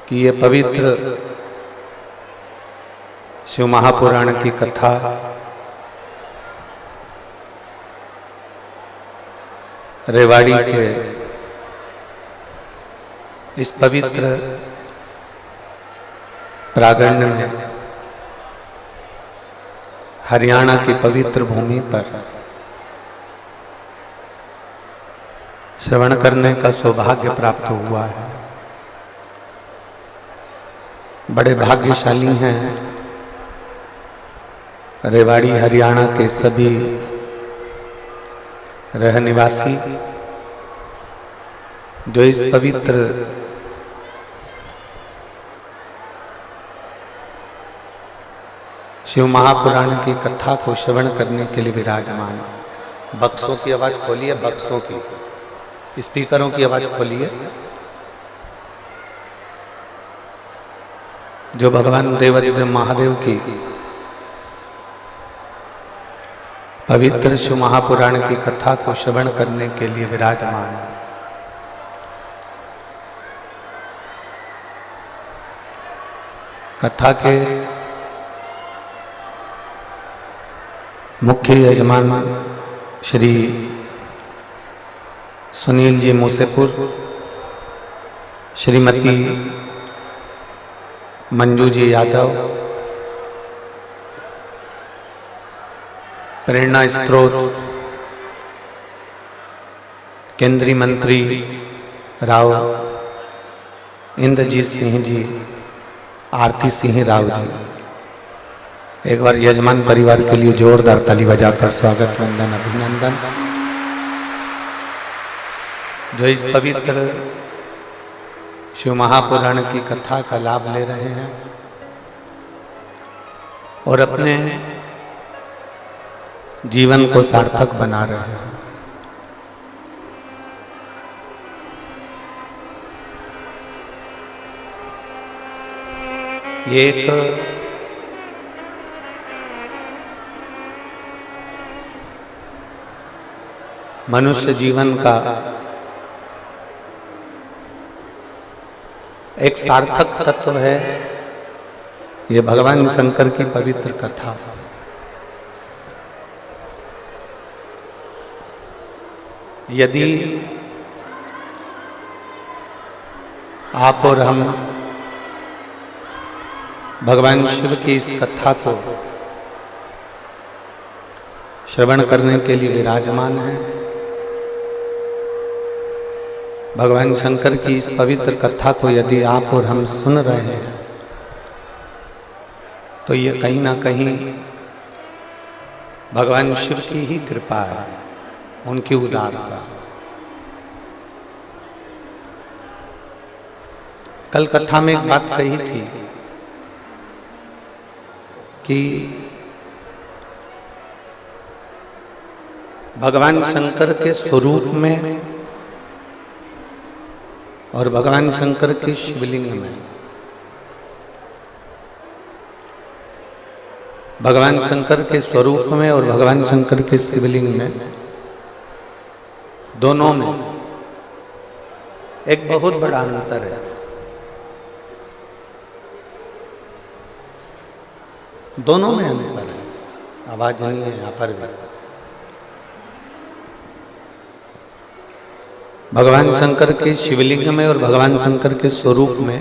कि ये पवित्र शिव महापुराण की कथा रेवाड़ी के इस पवित्र प्रांगण में हरियाणा की पवित्र भूमि पर श्रवण करने का सौभाग्य प्राप्त हुआ है। बड़े भाग्यशाली हैं रेवाड़ी हरियाणा के सभी रहनिवासी जो इस पवित्र शिव महापुराण की कथा को श्रवण करने के लिए विराजमान है। बक्सों की आवाज खोलिए, बक्सों की, स्पीकरों की आवाज खोलिए। जो भगवान देवाधिदेव महादेव की पवित्र शिव महापुराण की कथा को श्रवण करने के लिए विराजमान है। कथा के मुख्य यजमान श्री सुनील जी मूसेपुर, श्रीमती मंजू जी यादव, प्रेरणा स्त्रोत केंद्रीय मंत्री राव इंद्रजीत सिंह जी, आरती सिंह राव जी, एक बार यजमान परिवार के लिए जोरदार ताली बजाकर स्वागत वंदन अभिनंदन। जो इस पवित्र शिव महापुराण की कथा का लाभ ले रहे हैं और अपने जीवन को सार्थक बना रहे हैं। ये एक मनुष्य जीवन का एक सार्थक तत्व है। ये भगवान शंकर की पवित्र कथा। यदि आप और हम भगवान शिव की इस कथा को श्रवण करने के लिए विराजमान हैं, भगवान शंकर की इस पवित्र कथा को यदि आप और हम सुन रहे हैं, तो ये कहीं ना कहीं भगवान शिव की ही कृपा है, उनकी उदारता। कल कथा में एक बात कही थी कि भगवान शंकर के स्वरूप में और भगवान शंकर के शिवलिंग में, भगवान शंकर के स्वरूप में और भगवान शंकर के शिवलिंग में, दोनों में एक बहुत बड़ा अंतर है। दोनों में अंतर है। आवाज नहीं है यहां पर भी। भगवान शंकर के शिवलिंग में और भगवान शंकर के स्वरूप में,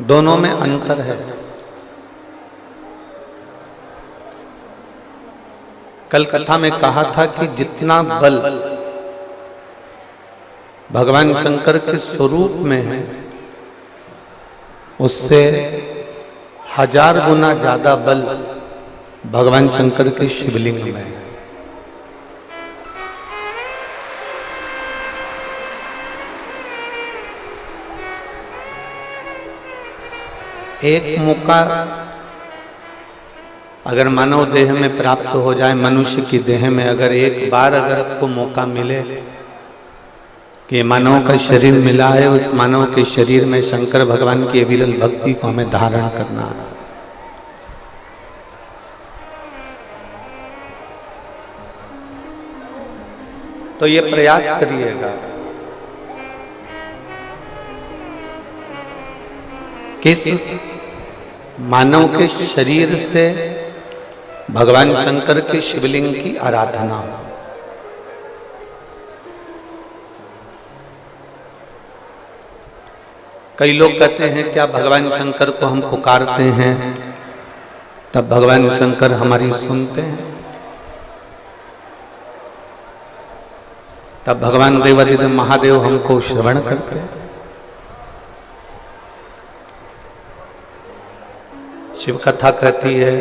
दोनों में अंतर है। कल कथा में कहा था कि जितना बल भगवान शंकर के स्वरूप में है, उससे 1000 गुना ज्यादा बल भगवान शंकर के शिवलिंग में है। एक मौका अगर मानव देह में प्राप्त हो जाए, मनुष्य की देह में अगर एक बार अगर आपको मौका मिले कि मानव का शरीर मिला है, उस मानव के शरीर में शंकर भगवान की अविरल भक्ति को हमें धारण करना है। तो ये प्रयास करिएगा किस मानव के शरीर से भगवान शंकर के शिवलिंग की आराधना हो। कई लोग कहते हैं क्या भगवान शंकर को हम पुकारते हैं तब भगवान शंकर हमारी सुनते हैं? तब भगवान देवादिदेव महादेव हमको श्रवण करते हैं? शिव कथा कहती है,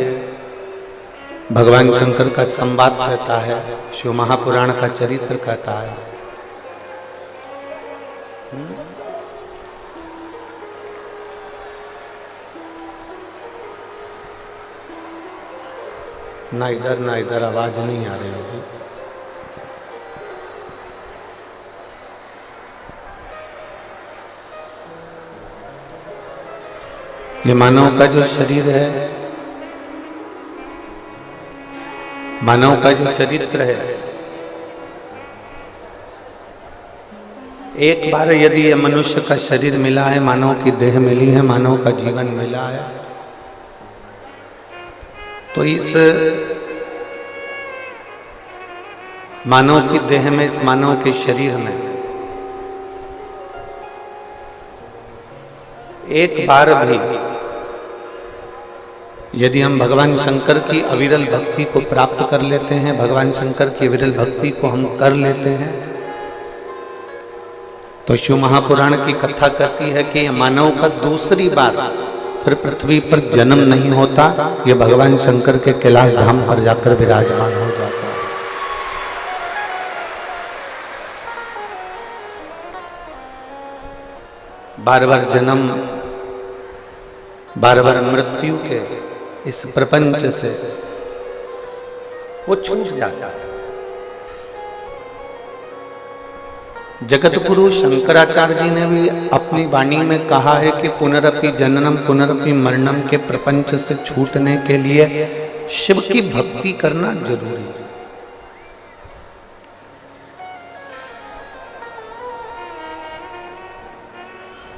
भगवान शंकर का संवाद कहता है, शिव महापुराण का चरित्र कहता है। ना इधर आवाज नहीं आ रही होगी। ये मानव का जो शरीर है, मानव का जो चरित्र है, एक बार यदि ये मनुष्य का शरीर मिला है, मानव की देह मिली है, मानव का जीवन मिला है, तो इस मानव की देह में, इस मानव के शरीर में एक बार भी यदि हम भगवान शंकर की अविरल भक्ति को प्राप्त कर लेते हैं, भगवान शंकर की अविरल भक्ति को हम कर लेते हैं, तो शिव महापुराण की कथा कहती है कि मानव का दूसरी बार फिर पृथ्वी पर जन्म नहीं होता, ये भगवान शंकर के कैलाश धाम पर जाकर विराजमान हो जाता है। बार बार जन्म, बार बार मृत्यु के इस प्रपंच से वो छूट जाता है। जगत गुरु शंकराचार्य जी ने भी अपनी वाणी में कहा है कि पुनरपि जननम पुनरपि मरणम के प्रपंच से छूटने के लिए शिव की भक्ति करना जरूरी है।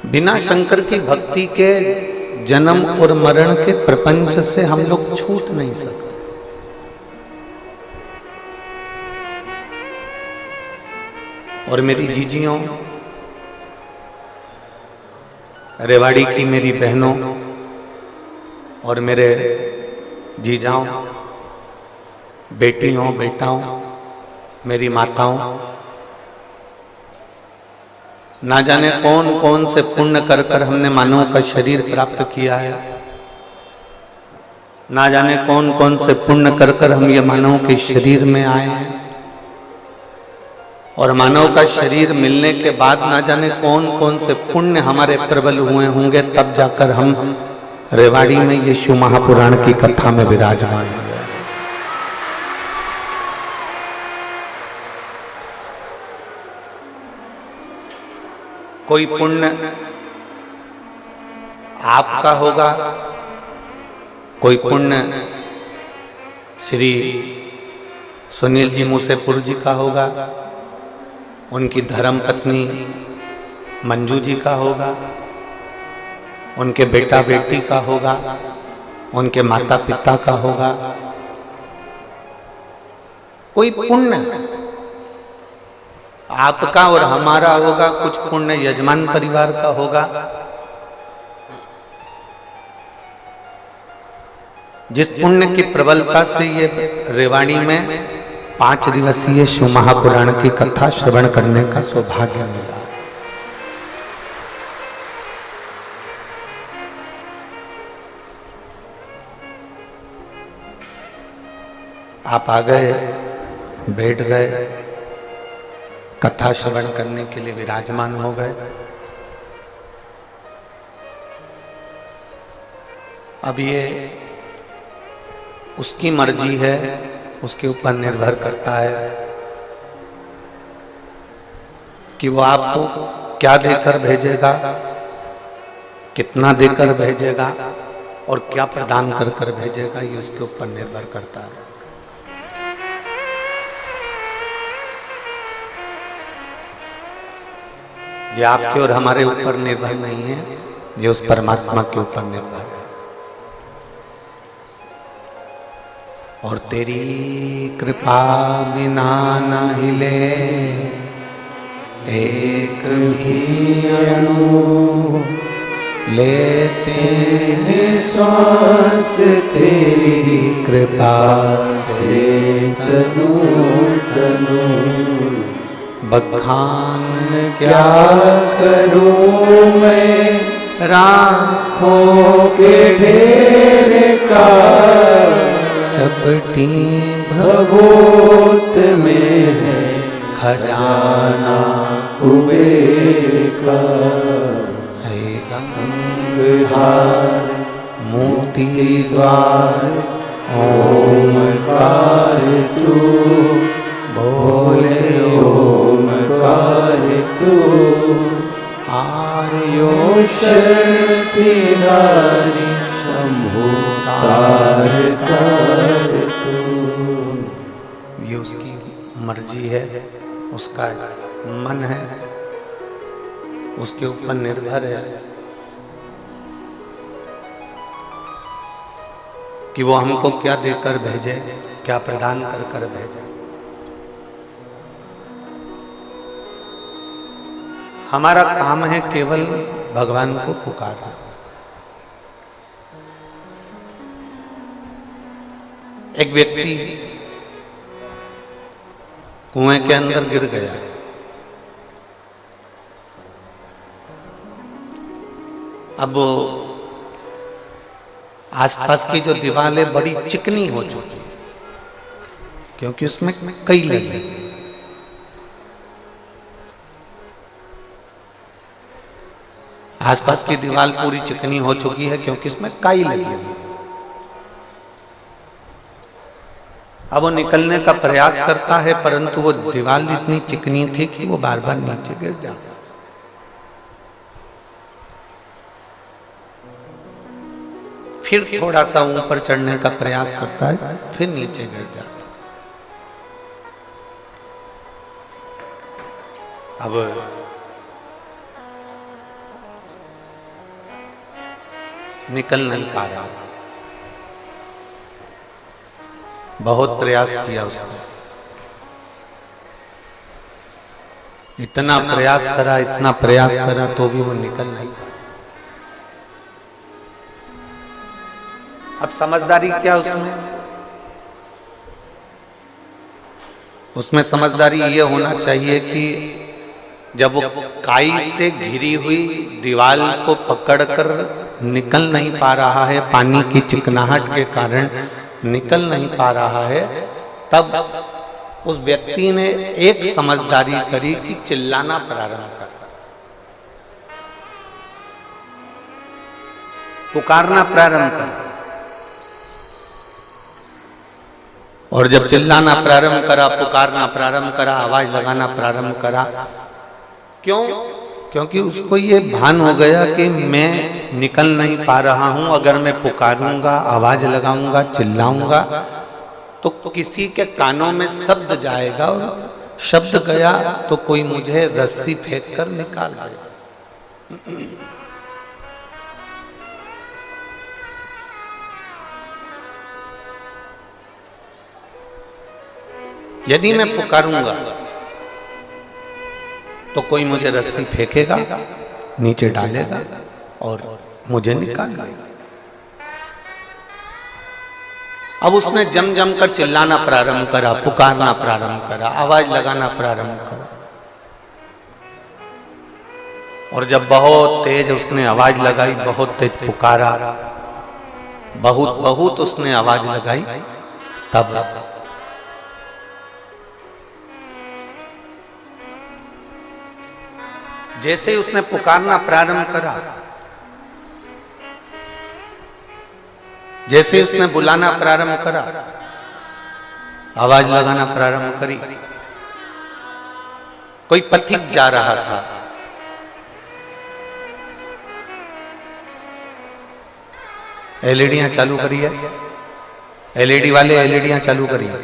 बिना शंकर की भक्ति के जन्म और मरण के प्रपंच से हम लोग छूट नहीं सकते। और मेरी जीजियों, रेवाड़ी की मेरी बहनों और मेरे जीजाओं, बेटियों, बेटाओं, मेरी माताओं, ना जाने कौन कौन से पुण्य कर कर हमने मानव का शरीर प्राप्त किया है, ना जाने कौन कौन से पुण्य कर कर हम ये मानव के शरीर में आए हैं, और मानव का शरीर मिलने के बाद ना जाने कौन कौन से पुण्य हमारे प्रबल हुए होंगे, तब जाकर हम रेवाड़ी में ये शिव महापुराण की कथा में विराजमान हुए। कोई पुण्य आपका होगा, कोई पुण्य श्री सुनील जी मूसेपुर जी का होगा, उनकी धर्म पत्नी मंजू जी का होगा, उनके बेटा बेटी का होगा, उनके माता पिता का होगा। कोई पुण्य आपका और हमारा होगा, कुछ पुण्य यजमान परिवार का होगा। जिस पुण्य की प्रबलता से ये रेवाड़ी में 5 दिवसीय शिव महापुराण की कथा श्रवण करने का सौभाग्य मिला। आप आ गए, बैठ गए, कथा श्रवण करने के लिए विराजमान हो गए। अब ये उसकी मर्जी है, उसके ऊपर निर्भर करता है कि वो आपको क्या देकर भेजेगा, कितना देकर भेजेगा और क्या प्रदान कर कर भेजेगा, ये उसके ऊपर निर्भर करता है। ये आपके और हमारे ऊपर निर्भर नहीं है, ये उस परमात्मा के ऊपर निर्भर है। और तेरी कृपा बिना न हिले एक भी अणु, लेते हैं श्वास तेरी कृपा से तनु तनु। बखान क्या करूं मैं राखों के ढेर का, चपटी भगोत में है खजाना कुबेर का। है गंगाधार मुक्ति द्वार ओमकार तू, बोले ओमकार तू। आर्यो शक्तिधारी शंभु तार तार तू। ये उसकी मर्जी है, उसका मन है, उसके ऊपर निर्भर है कि वो हमको क्या देकर भेजे, क्या प्रदान कर कर भेजे। हमारा काम है केवल भगवान को पुकारना। एक व्यक्ति कुएं के अंदर गिर गया। अब आसपास की जो दीवारें बड़ी चिकनी हो चुकी है, क्योंकि उसमें कई लगे। आसपास की दीवार पूरी चिकनी हो चुकी है क्योंकि इसमें काई लगी हुई है। अब वो निकलने का प्रयास करता है, परंतु वो दीवार इतनी चिकनी थी कि वो बार बार नीचे गिर जाता। फिर थोड़ा सा ऊपर चढ़ने का प्रयास करता है, फिर नीचे गिर जाता। अब निकल नहीं पा रहा। बहुत प्रयास किया उसने, इतना प्रयास करा, इतना प्रयास करा, तो भी वो निकल नहीं पाया। अब समझदारी क्या उसमें? उसमें समझदारी ये होना चाहिए कि जब वो काई से घिरी हुई दीवार को पकड़कर निकल नहीं पा रहा है, पानी की चिकनाहट के कारण निकल नहीं पा रहा है, तब उस व्यक्ति ने एक समझदारी करी कि चिल्लाना प्रारंभ कर, पुकारना प्रारंभ कर। और जब चिल्लाना प्रारंभ करा, पुकारना प्रारंभ करा, आवाज लगाना प्रारंभ करा, क्यों? क्योंकि उसको ये भान हो गया कि मैं निकल नहीं पा रहा हूं। अगर मैं पुकारूंगा, आवाज लगाऊंगा, चिल्लाऊंगा, तो किसी के कानों में शब्द जाएगा, और शब्द गया तो कोई मुझे रस्सी फेंक कर निकाल देगा। यदि मैं पुकारूंगा तो कोई मुझे रस्सी फेंकेगा, नीचे डालेगा और मुझे निकाल लेगा। अब उसने जम जम कर चिल्लाना प्रारंभ करा, पुकारना प्रारंभ करा, आवाज लगाना प्रारंभ करा। और जब बहुत तेज उसने आवाज लगाई, बहुत तेज पुकारा, बहुत बहुत उसने आवाज लगाई, तब जैसे ही उसने पुकारना प्रारंभ करा, जैसे ही उसने बुलाना प्रारंभ करा, आवाज लगाना प्रारंभ करी, कोई पथिक जा रहा था, एलईडियां चालू करी है, एलईडी वाले एलईडियां चालू करी है।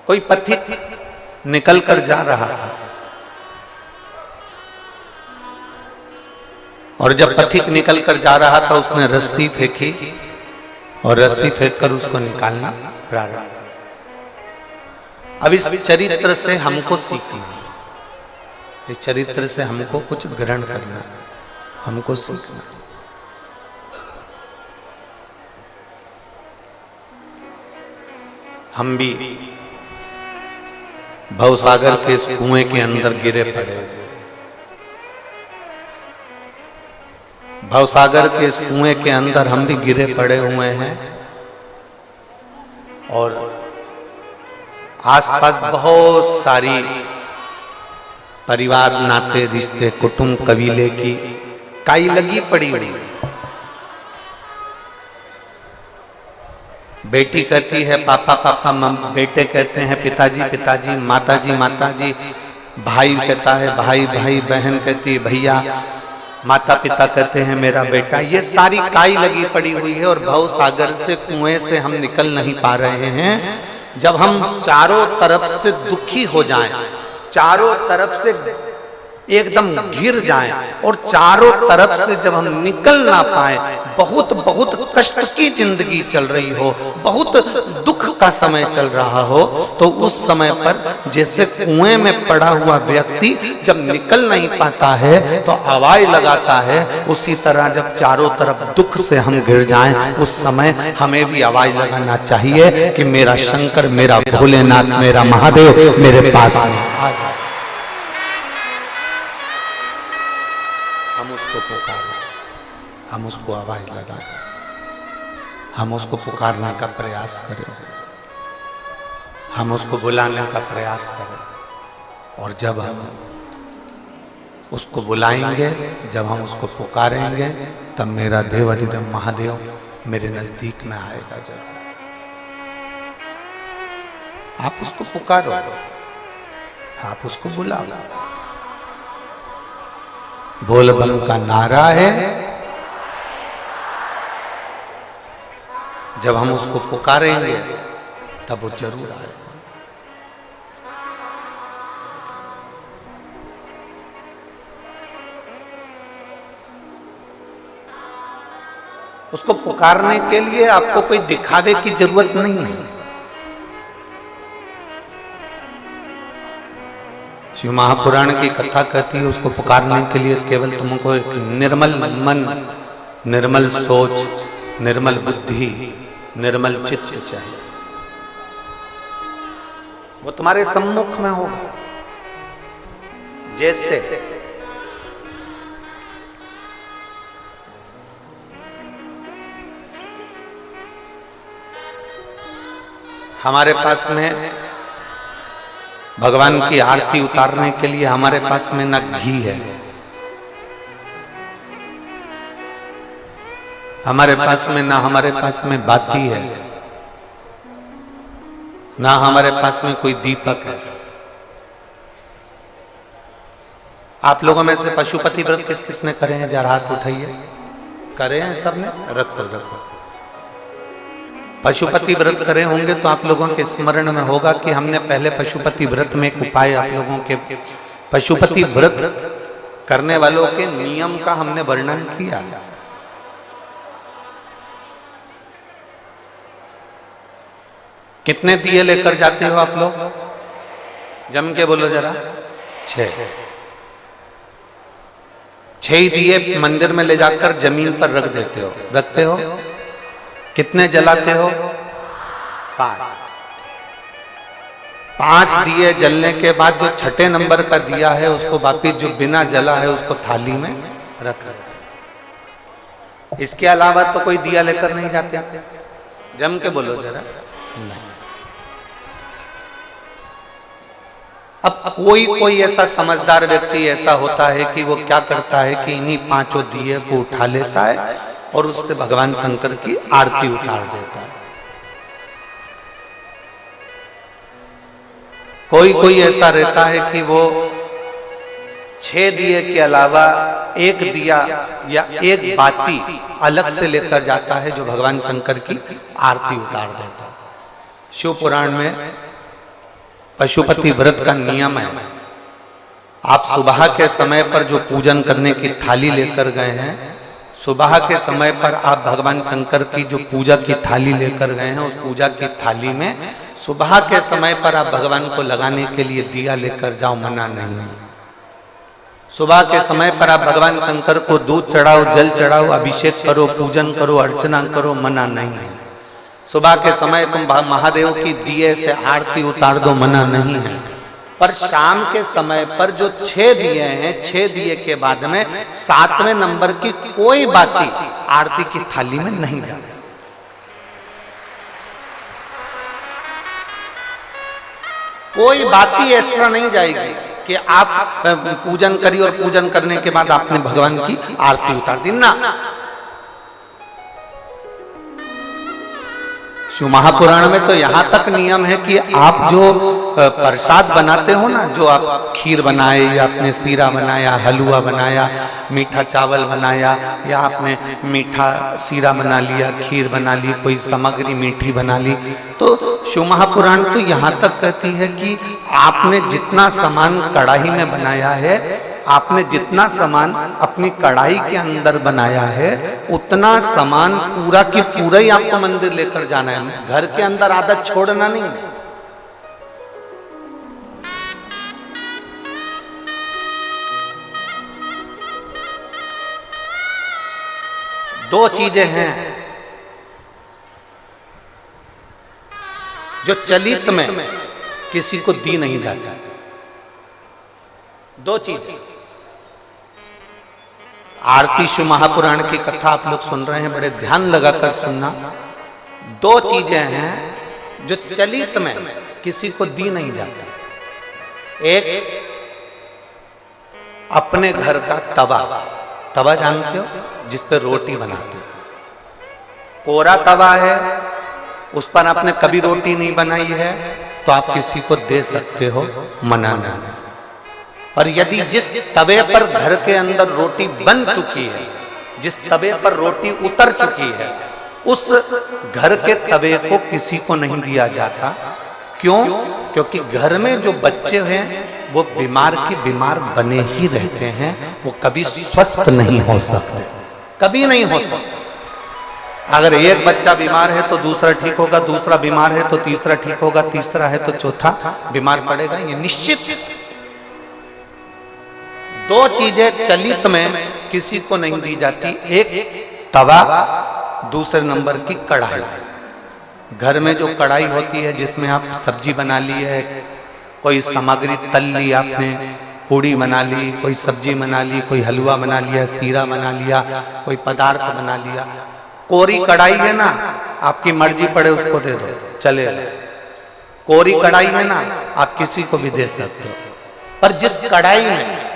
कोई पथिक निकल कर जा रहा था, और जब पथिक निकल कर जा रहा था उसने रस्सी फेंकी और रस्सी फेंक कर उसको निकालना प्रारंभ। अब इस चरित्र से हमको सीखना, इस चरित्र से हमको कुछ ग्रहण करना, हमको सीखना। हम भी भवसागर के इस कुएं के अंदर गिरे पड़े, भवसागर के इस कुएं के अंदर हम भी गिरे पड़े हुए हैं और आसपास बहुत सारी परिवार, नाते, रिश्ते, कुटुंब, कबीले की काई लगी पड़ी हुई है। बेटी कहती है पापा पापा, बेटे कहते हैं पिताजी पिताजी, माताजी माताजी, भाई कहता है भाई भाई, बहन कहती है भैया, माता पिता कहते हैं मेरा बेटा। ये सारी काई लगी पड़ी हुई है और भव सागर से, कुएं से हम निकल नहीं पा रहे हैं। जब हम चारों तरफ से दुखी हो जाएं, चारों तरफ से एकदम घिर जाएं और चारों तरफ से जब हम निकल ना पाए, बहुत बहुत कष्ट की जिंदगी चल रही हो, बहुत दुख का समय चल रहा हो, तो उस समय पर जैसे कुएं में पड़ा हुआ व्यक्ति जब निकल नहीं पाता है तो आवाज लगाता है, उसी तरह जब चारों तरफ दुख से हम घिर जाएं, उस समय हमें भी आवाज लगाना चाहिए कि मेरा शंकर, मेरा भोलेनाथ, मेरा महादेव मेरे पास आ जाए। हम उसको पुकारें, हम उसको आवाज लगाएं, हम उसको पुकारने का प्रयास करें, हम उसको बुलाने का प्रयास करें। और जब हम उसको बुलाएंगे, जब हम उसको पुकारेंगे, तब मेरा देवाधिदेव महादेव मेरे नजदीक में आएगा। जब आप उसको पुकारो, आप उसको बुलाओ। बोल बम का नारा है, जब हम उसको पुकारेंगे तब वो जरूर आएगा। उसको पुकारने के लिए आपको कोई दिखावे की जरूरत नहीं है। शिव महापुराण की कथा कहती है उसको पुकारने के लिए केवल तुमको एक निर्मल मन, निर्मल सोच, निर्मल बुद्धि, निर्मल चित्त चाहिए। वो तुम्हारे सम्मुख में होगा। जैसे हमारे पास में भगवान की आरती उतारने के लिए हमारे पास में न घी है, हमारे पास में ना हमारे पास में बाती है, ना हमारे पास में कोई दीपक है। आप लोगों में से पशुपति व्रत किस किसने करे हैं? जरा हाथ उठाइए। करे हैं सबने? रखो रखो। पशुपति व्रत करे होंगे तो आप लोगों के स्मरण में होगा कि हमने पहले पशुपति व्रत में एक उपाय आप लोगों के, पशुपति व्रत करने वालों के नियम का हमने वर्णन किया। कितने दिए लेकर जाते हो आप लोग? जम के बोलो जरा। 6 ही दिए मंदिर में ले जाकर जमीन पर रख देते हो, रखते हो। कितने जलाते हो? 5 दिए जलने के बाद जो छठे नंबर का दिया है उसको वापिस जो बिना जला है उसको थाली में रख। इसके अलावा तो कोई दिया लेकर नहीं जाते। जम के बोलो जरा। नहीं। अब कोई ऐसा समझदार व्यक्ति ऐसा होता है कि वो क्या करता है कि इन्हीं 5 दिए को उठा लेता है और उससे भगवान शंकर की आरती उतार देता है। कोई ऐसा रहता है कि वो 6 दिए के अलावा 1 दिया या 1 बाती अलग से लेकर जाता है जो भगवान शंकर की आरती उतार देता है। शिव पुराण में पशुपति व्रत का नियम है। आप सुबह के समय पर जो पूजन करने की थाली लेकर गए हैं, सुबह के समय पर आप भगवान शंकर की जो पूजा की थाली लेकर गए हैं, उस पूजा की थाली में सुबह के समय पर आप भगवान को लगाने के लिए दिया लेकर जाओ, मना नहीं है। सुबह के समय पर आप भगवान शंकर को दूध चढ़ाओ, जल चढ़ाओ, अभिषेक करो, पूजन करो, अर्चना करो, मना नहीं है। सुबह के समय तुम महादेव की दिए से आरती उतार दो, मना नहीं है। पर शाम के समय पर जो 6 दिए हैं, 6 दिए के बाद में 7वें नंबर की कोई बाती आरती की थाली में नहीं जाए। कोई बाती एक्स्ट्रा नहीं जाएगी कि आप पूजन करिए और पूजन करने के बाद आपने भगवान की आरती उतार दी ना। शिव महापुराण में तो यहाँ तक नियम है कि आप जो प्रसाद बनाते हो ना, जो आप खीर बनाए या आपने सीरा बनाया, हलवा बनाया, मीठा चावल बनाया, या आपने मीठा सीरा बना लिया, खीर बना ली, कोई सामग्री मीठी बना ली, तो शिव महापुराण तो यहाँ तक कहती है कि आपने जितना सामान कढ़ाई में बनाया है, आपने जितना सामान अपनी कढ़ाई के अंदर बनाया है, उतना सामान पूरा की पूरा ही आपको मंदिर लेकर जाना है। घर के अंदर आदत छोड़ना नहीं है। दो चीजें हैं जो चलित में किसी को दी नहीं जाता। दो चीज, आरती शिव महापुराण की कथा आप लोग सुन रहे हैं, बड़े ध्यान लगाकर सुनना। दो चीजें हैं जो चलित में किसी को दी नहीं जाती। एक, अपने घर का तवा, तवा जानते हो, जिस पर रोटी बनाते हो। कोरा तवा है, उस पर आपने कभी रोटी नहीं बनाई है तो आप किसी को दे सकते हो, मना नहीं। और यदि जिस तवे पर घर के अंदर रोटी बन चुकी है, जिस तवे पर रोटी उतर चुकी है, उस घर के तवे को किसी को नहीं दिया जाता। क्यों? क्योंकि घर में जो बच्चे हैं वो बीमार की बीमार बने ही रहते हैं, वो कभी स्वस्थ नहीं हो सकते, कभी नहीं हो सकते। अगर एक बच्चा बीमार है तो दूसरा ठीक होगा, दूसरा बीमार है तो तीसरा ठीक होगा, तीसरा है तो चौथा बीमार पड़ेगा, ये निश्चित। दो चीजें चलित में किसी को नहीं दी जाती, एक तवा, दूसरे नंबर की कढ़ाई। घर में जो कढ़ाई होती है जिसमें आप सब्जी बना ली है, कोई सामग्री तल ली आपने, पूड़ी बना ली, कोई सब्जी बना ली, कोई हलवा बना लिया, सीरा बना लिया, कोई पदार्थ बना लिया। कोरी कढ़ाई है ना, आपकी मर्जी पड़े उसको दे दो, चले। कोरी कढ़ाई है ना, आप किसी को भी दे सकते हो। पर जिस कढ़ाई में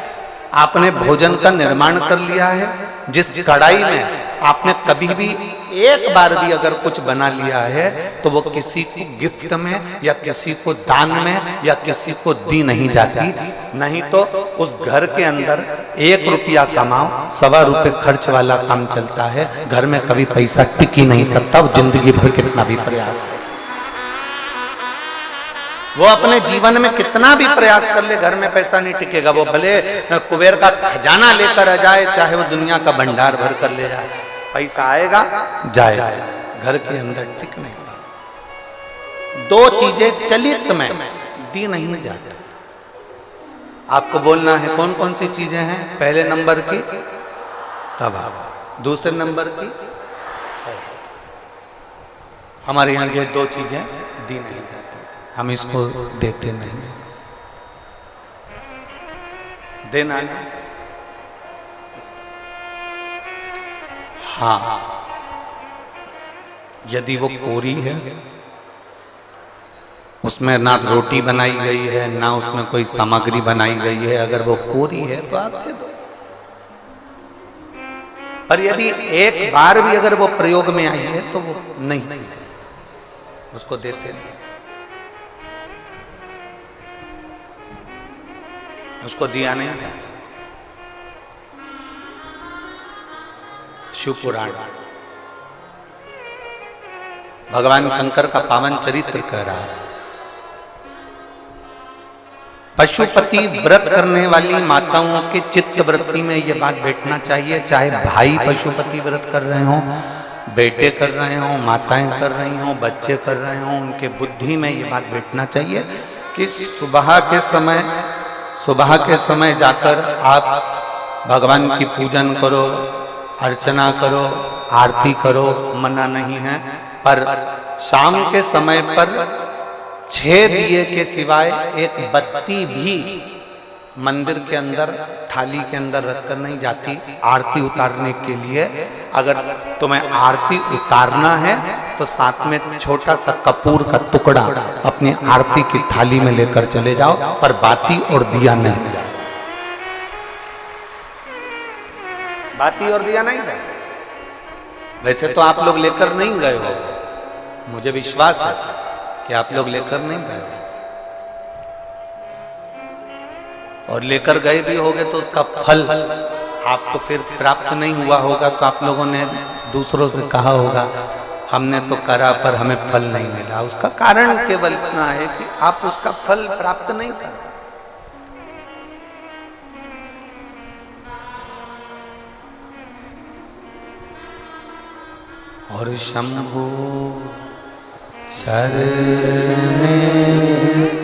आपने भोजन का निर्माण कर लिया है, जिस कढ़ाई में आपने कभी भी एक बार भी अगर कुछ बना लिया है, तो वो किसी को गिफ्ट में या किसी को दान में या किसी को दी नहीं जाती। नहीं तो उस घर के अंदर 1 रुपया कमाओ, 1.25 रुपये खर्च वाला काम चलता है। घर में कभी पैसा टिक ही नहीं सकता, वो जिंदगी भर कितना भी प्रयास है, वो अपने जीवन में कितना भी प्रयास कर ले, घर में पैसा नहीं टिकेगा। वो भले कुबेर का खजाना लेकर आ जाए, चाहे वो दुनिया का भंडार भर कर ले जाए, पैसा आएगा जाएगा, घर के अंदर टिक नहीं पाएगा। दो चीजें चलित में दी नहीं जाती। आपको बोलना है कौन कौन सी चीजें हैं। पहले नंबर की तवा, दूसरे नंबर की, हमारे यहाँ ये दो चीजें दी नहीं जाती, हम इसको देते नहीं। देना नहीं। हाँ, यदि वो कोरी है, उसमें ना रोटी बनाई गई है, ना उसमें कोई सामग्री बनाई गई है, अगर वो कोरी है तो आप दे दो। पर यदि एक बार भी अगर वो प्रयोग में आई है तो वो नहीं, उसको देते नहीं, उसको दिया नहीं जाता। शिव पुराण भगवान शंकर का पावन चरित्र कह रहा है। पशुपति व्रत करने वाली माताओं के चित्त वृत्ति में ये बात बैठना चाहिए, चाहे भाई पशुपति व्रत कर रहे हों, बेटे कर रहे हों, माताएं कर रही हों, बच्चे कर रहे हों, उनके बुद्धि में ये बात बैठना चाहिए कि सुबह के समय जाकर आप भगवान की पूजन करो, अर्चना करो, आरती करो, मना नहीं है, पर शाम के समय पर 6 दिए के सिवाय एक बत्ती भी मंदिर के अंदर थाली के अंदर रखकर नहीं जाती आरती उतारने के लिए। अगर तुम्हें आरती उतारना है तो साथ में छोटा सा कपूर का टुकड़ा अपनी आरती की थाली में लेकर चले जाओ, पर बाती और दिया नहीं जाए, बाती और दिया नहीं जाए। वैसे तो आप लोग लेकर नहीं गए हो, मुझे विश्वास है कि आप लोग लेकर नहीं गए, और लेकर गए भी होगे तो उसका फल आपको फिर प्राप्त नहीं हुआ होगा, तो आप लोगों ने दूसरों से कहा होगा हमने तो करा पर हमें फल नहीं मिला। उसका कारण केवल इतना है कि आप उसका फल प्राप्त नहीं कर रहे। और शंभु शरणे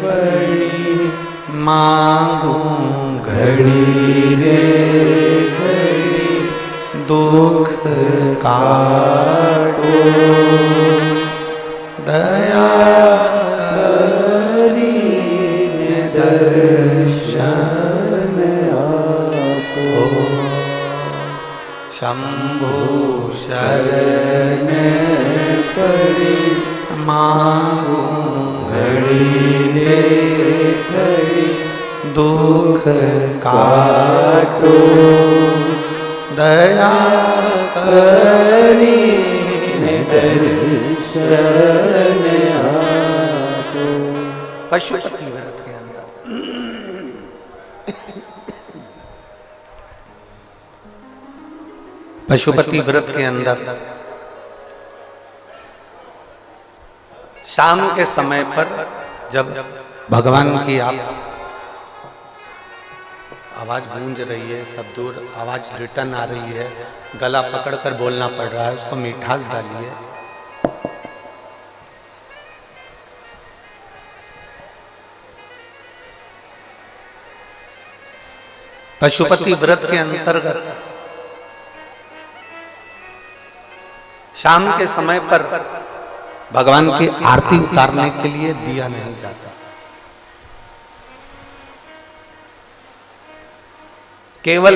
पड़ी मांगू घड़ी रे घड़ी, दुख काटो दया करी दर्शन आपो। शंभु शरण पड़ी मांगू घड़ी रे घड़ी, दुख काटो दया करी दर्शन आपो। पशुपति व्रत के अंदर पशुपति व्रत के अंदर शाम के समय पर जब भगवान की आप आवाज गूंज रही है, सब दूर आवाज रिटर्न आ रही है, गला पकड़कर बोलना पड़ रहा है, उसको मिठास डालिए। पशुपति व्रत के अंतर्गत शाम के समय पर भगवान की आरती उतारने के लिए दिया नहीं जाता, केवल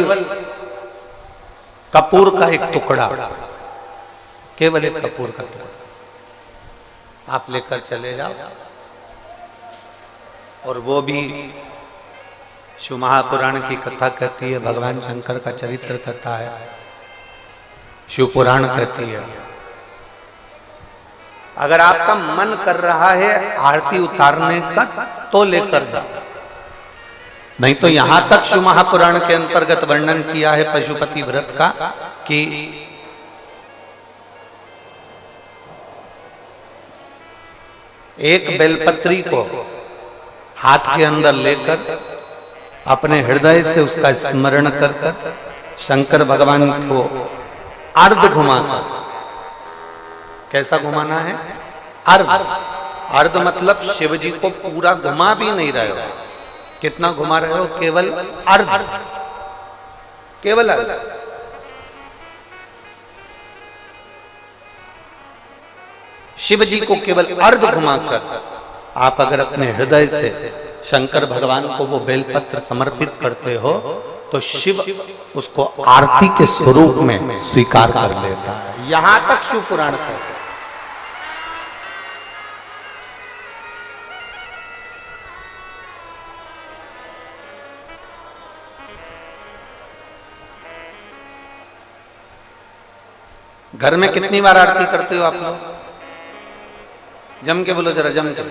कपूर का एक टुकड़ा, केवल एक कपूर का टुकड़ा आप लेकर चले जाओ। और वो भी शिव महापुराण की कथा कहती है, भगवान शंकर का चरित्र कथा है, शिव पुराण कहती है। अगर आपका मन कर रहा है आरती उतारने का तो लेकर जाओ, नहीं तो यहां तक शिव महापुराण के अंतर्गत वर्णन किया है पशुपति व्रत का कि एक बेलपत्री को हाथ के अंदर लेकर अपने हृदय से उसका स्मरण कर कर शंकर भगवान को अर्ध घुमाकर, कैसा घुमाना है? अर्ध। अर्ध मतलब शिव जी को पूरा घुमा भी नहीं रहे हो, कितना घुमा रहे हो? केवल अर्ध, केवल अर्ध। शिव जी को केवल अर्ध घुमाकर आप अगर अपने हृदय से शंकर भगवान को वो बेलपत्र समर्पित करते हो तो शिव उसको आरती के स्वरूप में स्वीकार कर लेता है। यहां तक शिव पुराण कहता है। घर में कितनी बार आरती करते हो आप लोग? जम के बोलो जरा, जम के।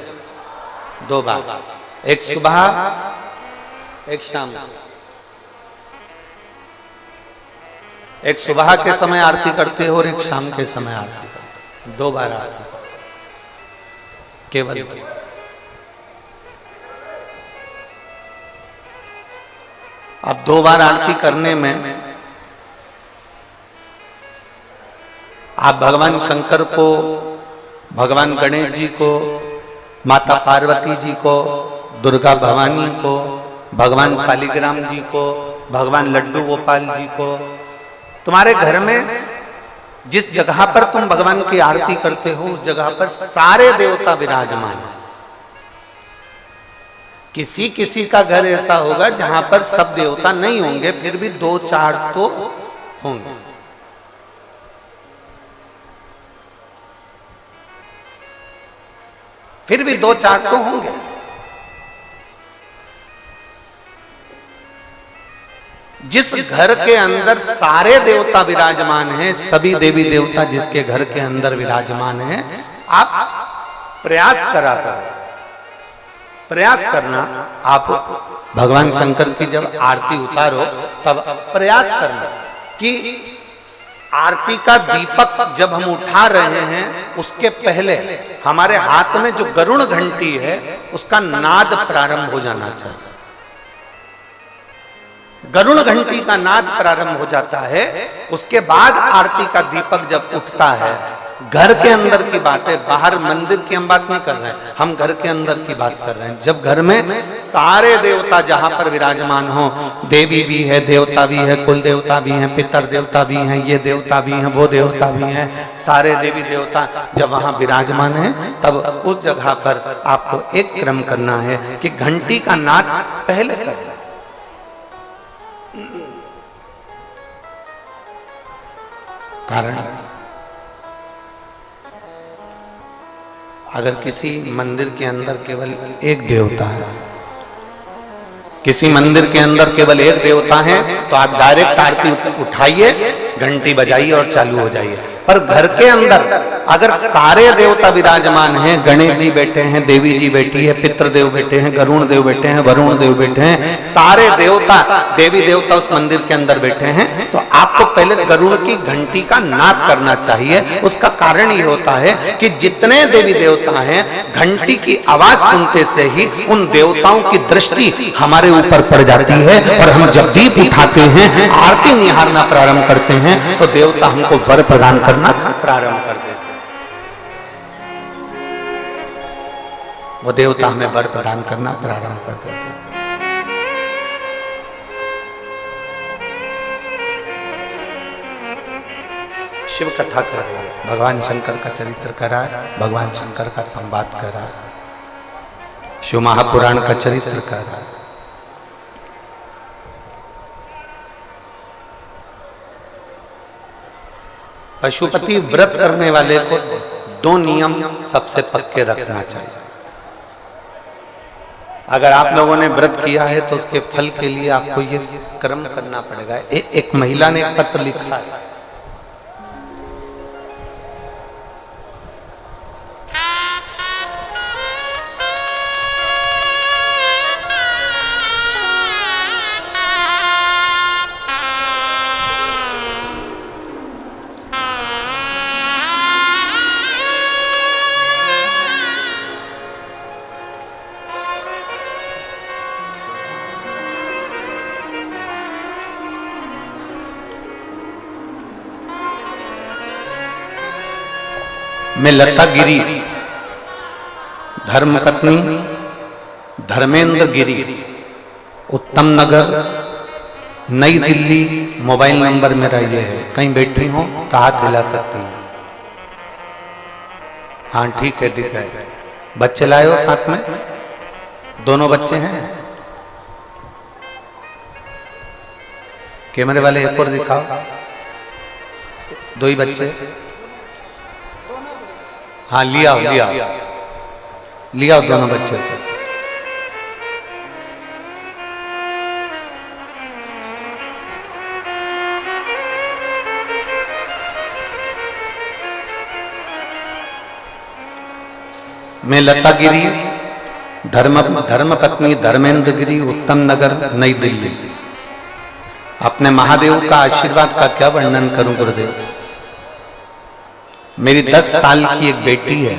2 बार, एक सुबह एक शाम। एक सुबह के समय आरती करते हो और एक शाम के समय आरती करते हो, 2 बार आरती केवल। अब 2 बार आरती करने में आप भगवान शंकर को, भगवान गणेश जी को, माता पार्वती जी को, दुर्गा भवानी को, भगवान शालिग्राम जी को, भगवान लड्डू गोपाल जी को, तुम्हारे घर में जिस जगह पर तुम भगवान की आरती करते हो उस जगह पर सारे देवता विराजमान हैं। किसी किसी का घर ऐसा होगा जहां पर सब देवता नहीं होंगे, फिर भी 2-4 तो होंगे। फिर भी 2-4 तो होंगे। जिस घर के अंदर सारे देवता विराजमान हैं, सभी देवी देवता जिसके घर के अंदर विराजमान हैं, आप प्रयास करना। आप भगवान शंकर की जब आरती उतारो तब प्रयास करना कि आरती का दीपक जब हम उठा रहे हैं उसके पहले हमारे हाथ में जो गरुड़ घंटी है उसका नाद प्रारंभ हो जाना चाहिए। गरुड़ घंटी का नाद प्रारंभ हो जाता है, उसके बाद आरती का दीपक जब उठता है। घर के अंदर की बात है, बाहर मंदिर की हम बात नहीं कर रहे हैं, हम घर के अंदर की बात कर रहे हैं। जब घर में सारे देवता जहां पर विराजमान हो, देवी भी है, देवता भी है, कुल देवता भी हैं, पितर देवता भी हैं, ये देवता भी हैं, वो देवता भी हैं, सारे देवी देवता जब वहां विराजमान हैं, तब उस जगह पर आपको एक क्रम करना है कि घंटी का नाद पहले करना। कारण अगर किसी मंदिर के अंदर केवल एक देवता है, किसी मंदिर के अंदर केवल एक देवता है, तो आप डायरेक्ट आरती उठाइए, घंटी बजाइए और चालू हो जाइए। पर घर के अंदर अगर सारे देवता विराजमान हैं, गणेश जी बैठे हैं, देवी जी बैठी है, पितृदेव बैठे हैं, गरुण देव बैठे हैं, वरुण देव बैठे हैं, सारे देवता देवी देवता उस मंदिर के अंदर बैठे हैं, तो आपको पहले गरुड़ की घंटी का नाद करना चाहिए। उसका कारण ये होता है कि जितने देवी देवता हैं, घंटी की आवाज सुनते से ही उन देवताओं की दृष्टि हमारे ऊपर पड़ जाती है, और हम जब दीप उठाते हैं, आरती निहारना प्रारंभ करते हैं, तो देवता हमको वर प्रदान करना प्रारंभ कर देते हैं। वो देवता हमें वर प्रदान करना प्रारंभ कर देते हैं। शिव कथा कर रहे हैं, भगवान शंकर का चरित्र करा, भगवान शंकर का संवाद करा, शिव महापुराण का चरित्र करा। पशुपति व्रत करने वाले को 2 नियम सबसे पक्के रखना चाहिए। अगर आप लोगों ने व्रत किया है तो उसके फल के लिए आपको ये कर्म करना पड़ेगा। एक महिला ने एक पत्र लिखा है, मैं लता गिरी, धर्मपत्नी धर्मेंद्र गिरी, उत्तम नगर, नई दिल्ली। मोबाइल नंबर मेरा ये है, कहीं बैठी हो तो हाथ हिला सकती हैं। हाँ ठीक है, दिख गए। बच्चे लाए हो साथ में? दोनों बच्चे हैं? कैमरे वाले एक और दिखाओ, 2 ही बच्चे। हाँ लिया दोनों बच्चे। मैं लता गिरी, धर्मपत्नी धर्मेंद्र गिरी, उत्तम नगर, नई दिल्ली। अपने महादेव का आशीर्वाद का क्या वर्णन करूं गुरुदेव। मेरी 10 साल की एक बेटी है।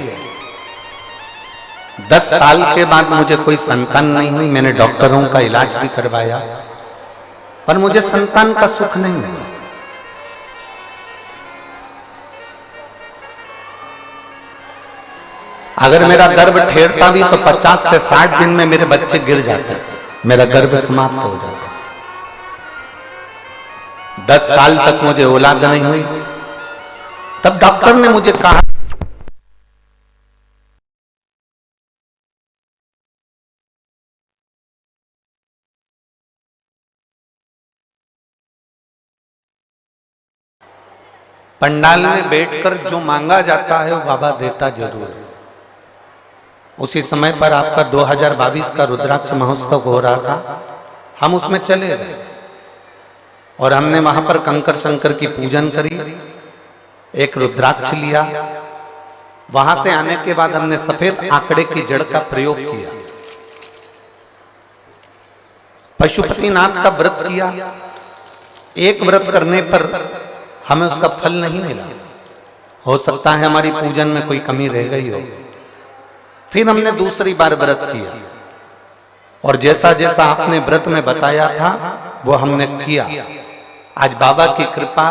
10 साल के बाद मुझे कोई संतान नहीं हुई। मैंने डॉक्टरों का इलाज भी करवाया, पर मुझे संतान का सुख नहीं मिला। अगर मेरा गर्भ ठेरता भी तो 50 से 60 दिन में मेरे बच्चे गिर जाते, मेरा गर्भ समाप्त हो जाता। 10 साल तक मुझे औलाद नहीं हुई। तब डॉक्टर ने मुझे कहा पंडाल में बैठकर जो मांगा जाता है वो बाबा देता जरूर है। उसी समय पर आपका 2022 का रुद्राक्ष महोत्सव हो रहा था, हम उसमें चले गए और हमने वहां पर कंकर शंकर की पूजन करी, एक रुद्राक्ष लिया। वहां से आने के बाद हमने सफेद आंकड़े की जड़ का प्रयोग किया, पशुपतिनाथ का व्रत किया। एक व्रत करने पर हमें उसका फल नहीं मिला, हो सकता है हमारी पूजन में कोई कमी रह गई हो। फिर हमने दूसरी बार व्रत किया और जैसा जैसा आपने व्रत में बताया था वो हमने किया। आज बाबा की कृपा,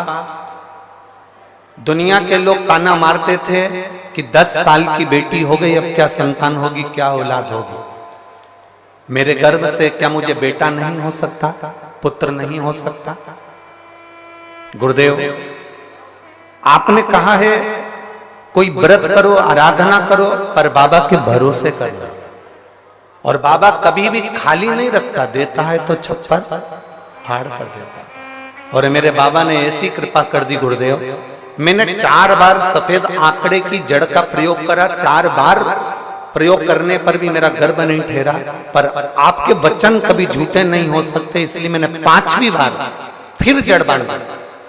दुनिया के लोग ताना मारते थे कि 10 साल की बेटी हो गई, अब क्या संतान होगी, क्या औलाद होगी। मेरे गर्भ से क्या मुझे बेटा नहीं हो सकता, पुत्र नहीं हो सकता? गुरुदेव आपने कहा है कोई व्रत करो, आराधना करो, पर बाबा के भरोसे करो। और बाबा कभी भी खाली नहीं रखता, देता है तो छप्पर फाड़ कर देता है। और मेरे बाबा ने ऐसी कृपा कर दी गुरुदेव, मैंने 4 बार सफेद आंकड़े की जड़ का प्रयोग करा। 4 बार प्रयोग करने पर भी मेरा गर्भ नहीं ठहरा, पर आपके वचन कभी झूठे नहीं हो सकते, इसलिए मैंने 5वीं बार फिर जड़ बांधा।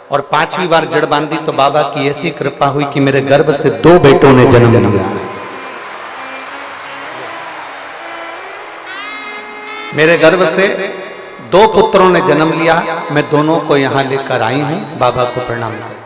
और 5वीं बार जड़ बांधी तो बाबा की ऐसी कृपा हुई कि मेरे गर्भ से 2 बेटों ने जन्म लिया। मेरे गर्भ से 2 पुत्रों ने जन्म लिया। मैं दोनों को यहां लेकर आई हूं। बाबा को प्रणाम करें।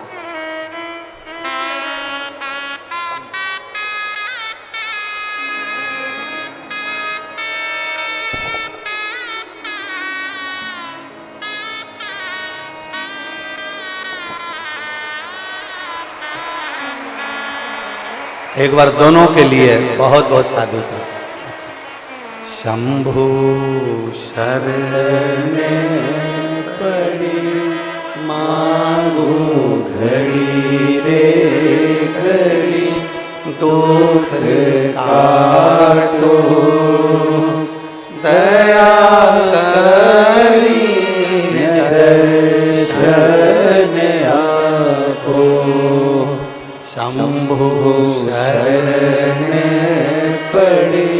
एक बार दोनों के लिए बहुत बहुत साधुता। शंभु शरण पड़ी मांगू घड़ी रे घड़ी, दुख काटो दया करी दर्शन आपो। शंभु शरण पड़ी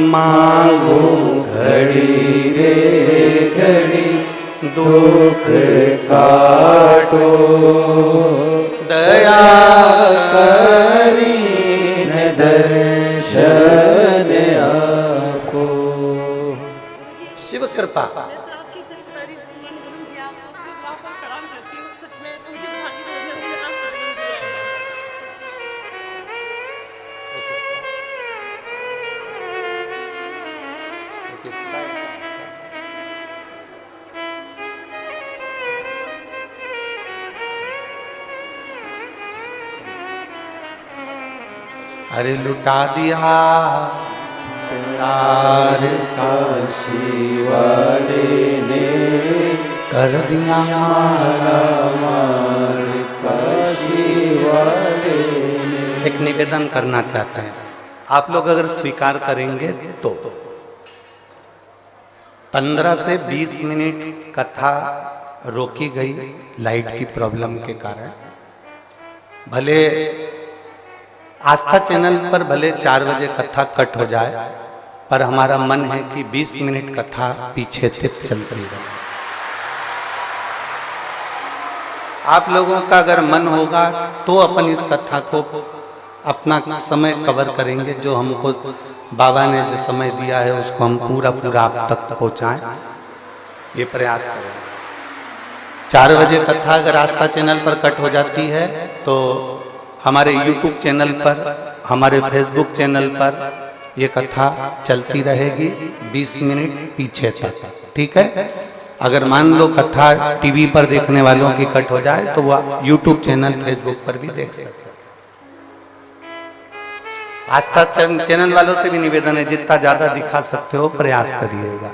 मांगो घड़ी रे घड़ी, दुख काटो दया करी दर्शन आपो। शिव कृपा। अरे लुटा दिया प्यार काशी वाले ने, कर दिया माला मार काशी वाले ने। एक निवेदन करना चाहते हैं, आप लोग अगर स्वीकार करेंगे तो 15 से 20 मिनट कथा रोकी गई लाइट की प्रॉब्लम के कारण। भले आस्था चैनल पर भले 4 बजे कथा कट हो जाए, पर हमारा मन है कि 20 मिनट कथा पीछे तक चलती रहे। आप लोगों का अगर मन होगा तो अपन इस कथा को अपना समय कवर करेंगे। जो हमको बाबा ने जो समय दिया है उसको हम पूरा आप तक पहुंचाएं, ये प्रयास करें। 4 बजे कथा अगर आस्था चैनल पर कट हो जाती है तो हमारे YouTube चैनल पर, हमारे Facebook चैनल पर ये कथा चलती रहेगी 20 मिनट पीछे तक, ठीक है? अगर मान लो कथा टीवी पर देखने वालों की कट हो जाए तो वो यूट्यूब चैनल फेसबुक पर भी देख सकते। आस्था चैनल वालों से भी निवेदन है, जितना ज्यादा दिखा सकते हो प्रयास करिएगा।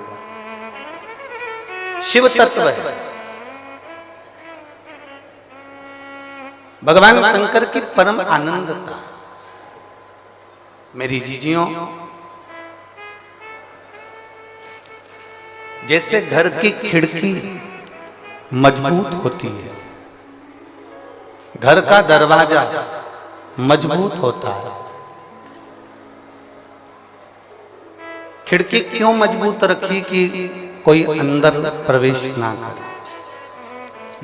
शिव तत्व है, भगवान शंकर की परम आनंदता। मेरी जीजियों, जैसे घर की खिड़की मजबूत होती है, घर का दरवाजा मजबूत होता है। खिड़की क्यों मजबूत रखी कि कोई अंदर प्रवेश ना करे।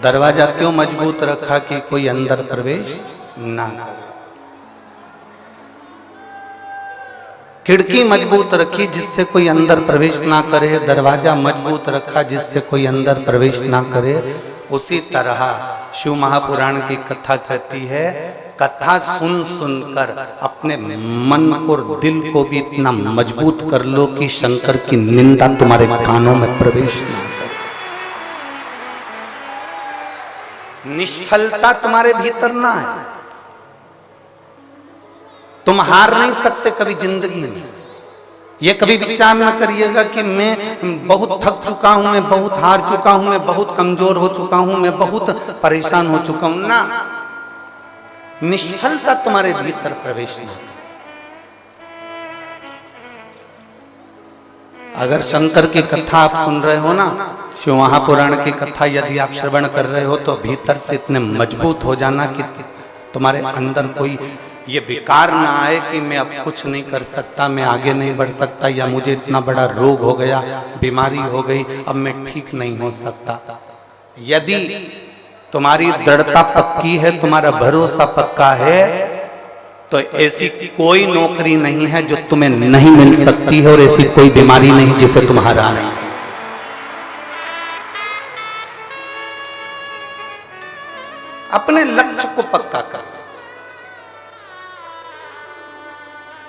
दरवाजा क्यों मजबूत रखा कि कोई अंदर प्रवेश ना करे। खिड़की मजबूत रखी जिससे कोई अंदर प्रवेश ना करे, दरवाजा मजबूत रखा जिससे कोई अंदर प्रवेश ना करे। उसी तरह शिव महापुराण की कथा कहती है, कथा सुन सुनकर अपने मन और दिल को भी इतना मजबूत कर लो कि शंकर की निंदा तुम्हारे कानों में प्रवेश ना करे। निष्फलता तुम्हारे भीतर ना है। तुम हार नहीं सकते कभी जिंदगी में। ये कभी विचार न करिएगा कि मैं बहुत थक चुका हूं, मैं बहुत हार चुका हूं, मैं बहुत कमजोर हो चुका हूं, मैं बहुत परेशान हो चुका हूं। ना, निष्फलता तुम्हारे भीतर प्रवेश नहीं। अगर शंकर की कथा आप सुन रहे हो ना, शिव महापुराण की कथा यदि आप श्रवण कर रहे हो, तो भीतर से इतने मजबूत हो जाना कि तुम्हारे अंदर कोई ये विकार ना आए कि मैं अब कुछ नहीं कर सकता, मैं आगे नहीं बढ़ सकता, या मुझे इतना बड़ा रोग हो गया, बीमारी हो गई, अब मैं ठीक नहीं हो सकता। यदि तुम्हारी दृढ़ता पक्की है, तुम्हारा भरोसा पक्का है, तो ऐसी कोई नौकरी नहीं है जो तुम्हें नहीं मिल सकती है, और ऐसी कोई बीमारी नहीं जिसे तुम हरा नहीं सकते। अपने लक्ष्य को पक्का कर,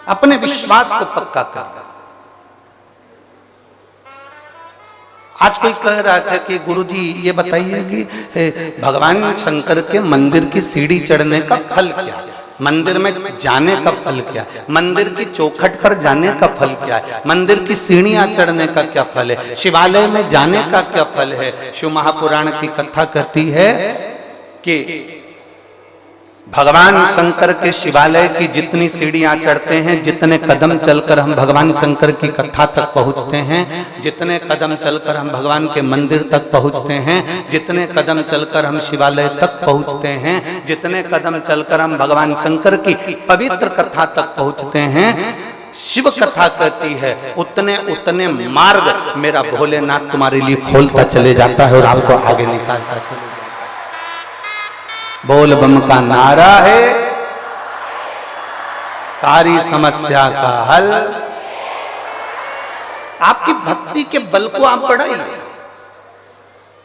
अपने विश्वास को पक्का कर। आज कोई कह रहा था कि गुरुजी ये बताइए कि भगवान शंकर के मंदिर की सीढ़ी चढ़ने का फल क्या है, मंदिर में जाने का फल क्या है, मंदिर की चौखट पर जाने का फल क्या है, मंदिर की सीढ़ियां चढ़ने का क्या फल है, शिवालय में जाने का क्या फल है। शिव महापुराण की कथा कहती है कि भगवान शंकर के शिवालय की जितनी सीढ़ियां चढ़ते हैं, जितने कदम चलकर हम भगवान शंकर की कथा तक पहुंचते हैं, जितने कदम चलकर हम भगवान के मंदिर तक पहुंचते हैं, जितने कदम चलकर हम शिवालय तक पहुंचते हैं, जितने कदम चलकर हम भगवान शंकर की पवित्र कथा तक पहुंचते हैं, शिव कथा कहती है उतने उतने मार्ग मेरा भोलेनाथ तुम्हारे लिए खोलता चले जाता है और आपको आगे निकालता चले जाता है। बोल बम का नारा है सारी समस्या का हल। आपकी भक्ति के बल को आप बढ़ाइए,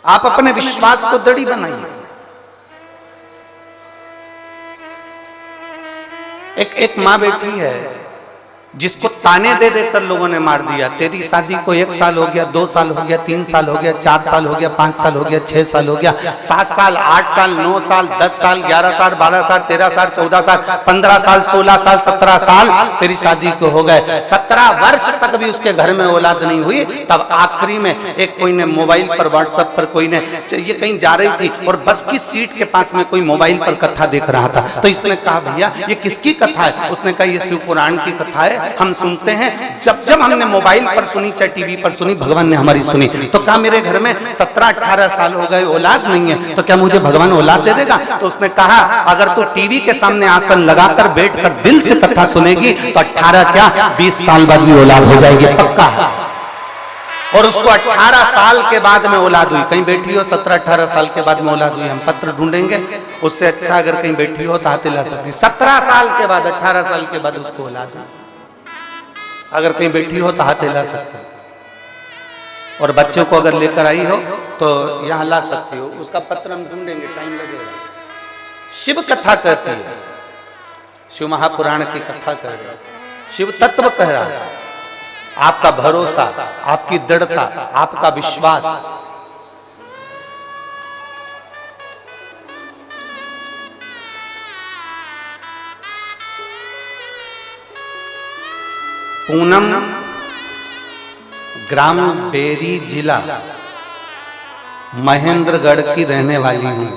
आप अपने विश्वास को दृढ़ बनाइए। एक मां बेटी है जिसको ताने दे देकर लोगों ने मार दिया। तेरी शादी को 1 साल हो गया, 2 साल हो गया, 3 साल हो गया, 4 साल हो गया, 5 साल हो गया, 6 साल हो गया, 7 साल, 8 साल, 9 साल, 10 साल, 11 साल, 12 साल, 13 साल, 14 साल, 15 साल, 16 साल, 17 साल तेरी शादी को हो गए। 17 वर्ष तक भी उसके घर में औलाद नहीं हुई। तब आखिरी में एक कोई ने मोबाइल पर, व्हाट्सएप पर कोई ने, ये कहीं जा रही थी और बस की सीट के पास में कोई मोबाइल पर कथा देख रहा था, तो इसने कहा भैया ये किसकी कथा है? उसने कहा ये शिव पुराण की कथा है, हम सुनते हैं। जब हमने मोबाइल पर सुनी, चाहे टीवी पर सुनी, भगवान ने हमारी सुनी। तो क्या मेरे घर में 17-18 साल हो गए, औलाद नहीं है, तो क्या मुझे भगवान औलाद दे देगा? तो उसने कहा अगर तू टीवी के सामने आसन लगाकर बैठकर दिल से कथा सुनेगी तो 18 क्या 20 साल बाद भी औलाद हो जाएगी, पक्का है। और उसको 18 साल के बाद में औलाद हुई। कहीं बैठी हो 17-18 साल के बाद में औलाद हुई, हम पत्र ढूंढेंगे उससे अच्छा। अगर कहीं बैठी हो तो हाथ हिला सकती। 17 साल के बाद, 18 साल के बाद उसको औलाद हुई। अगर कहीं बैठी हो तो हाथ हिला सकते हो। और बच्चों को अगर लेकर आई हो तो यहां ला सकती हो। उसका पत्र हम ढूंढेंगे, टाइम लगेगा। शिव कथा कहती है, शिव महापुराण की कथा कह रही है, शिव तत्व कह रहा है। आपका भरोसा, आपकी दृढ़ता, आपका विश्वास पूनम, ग्राम बेरी, जिला महेंद्रगढ़ की रहने वाली हूं।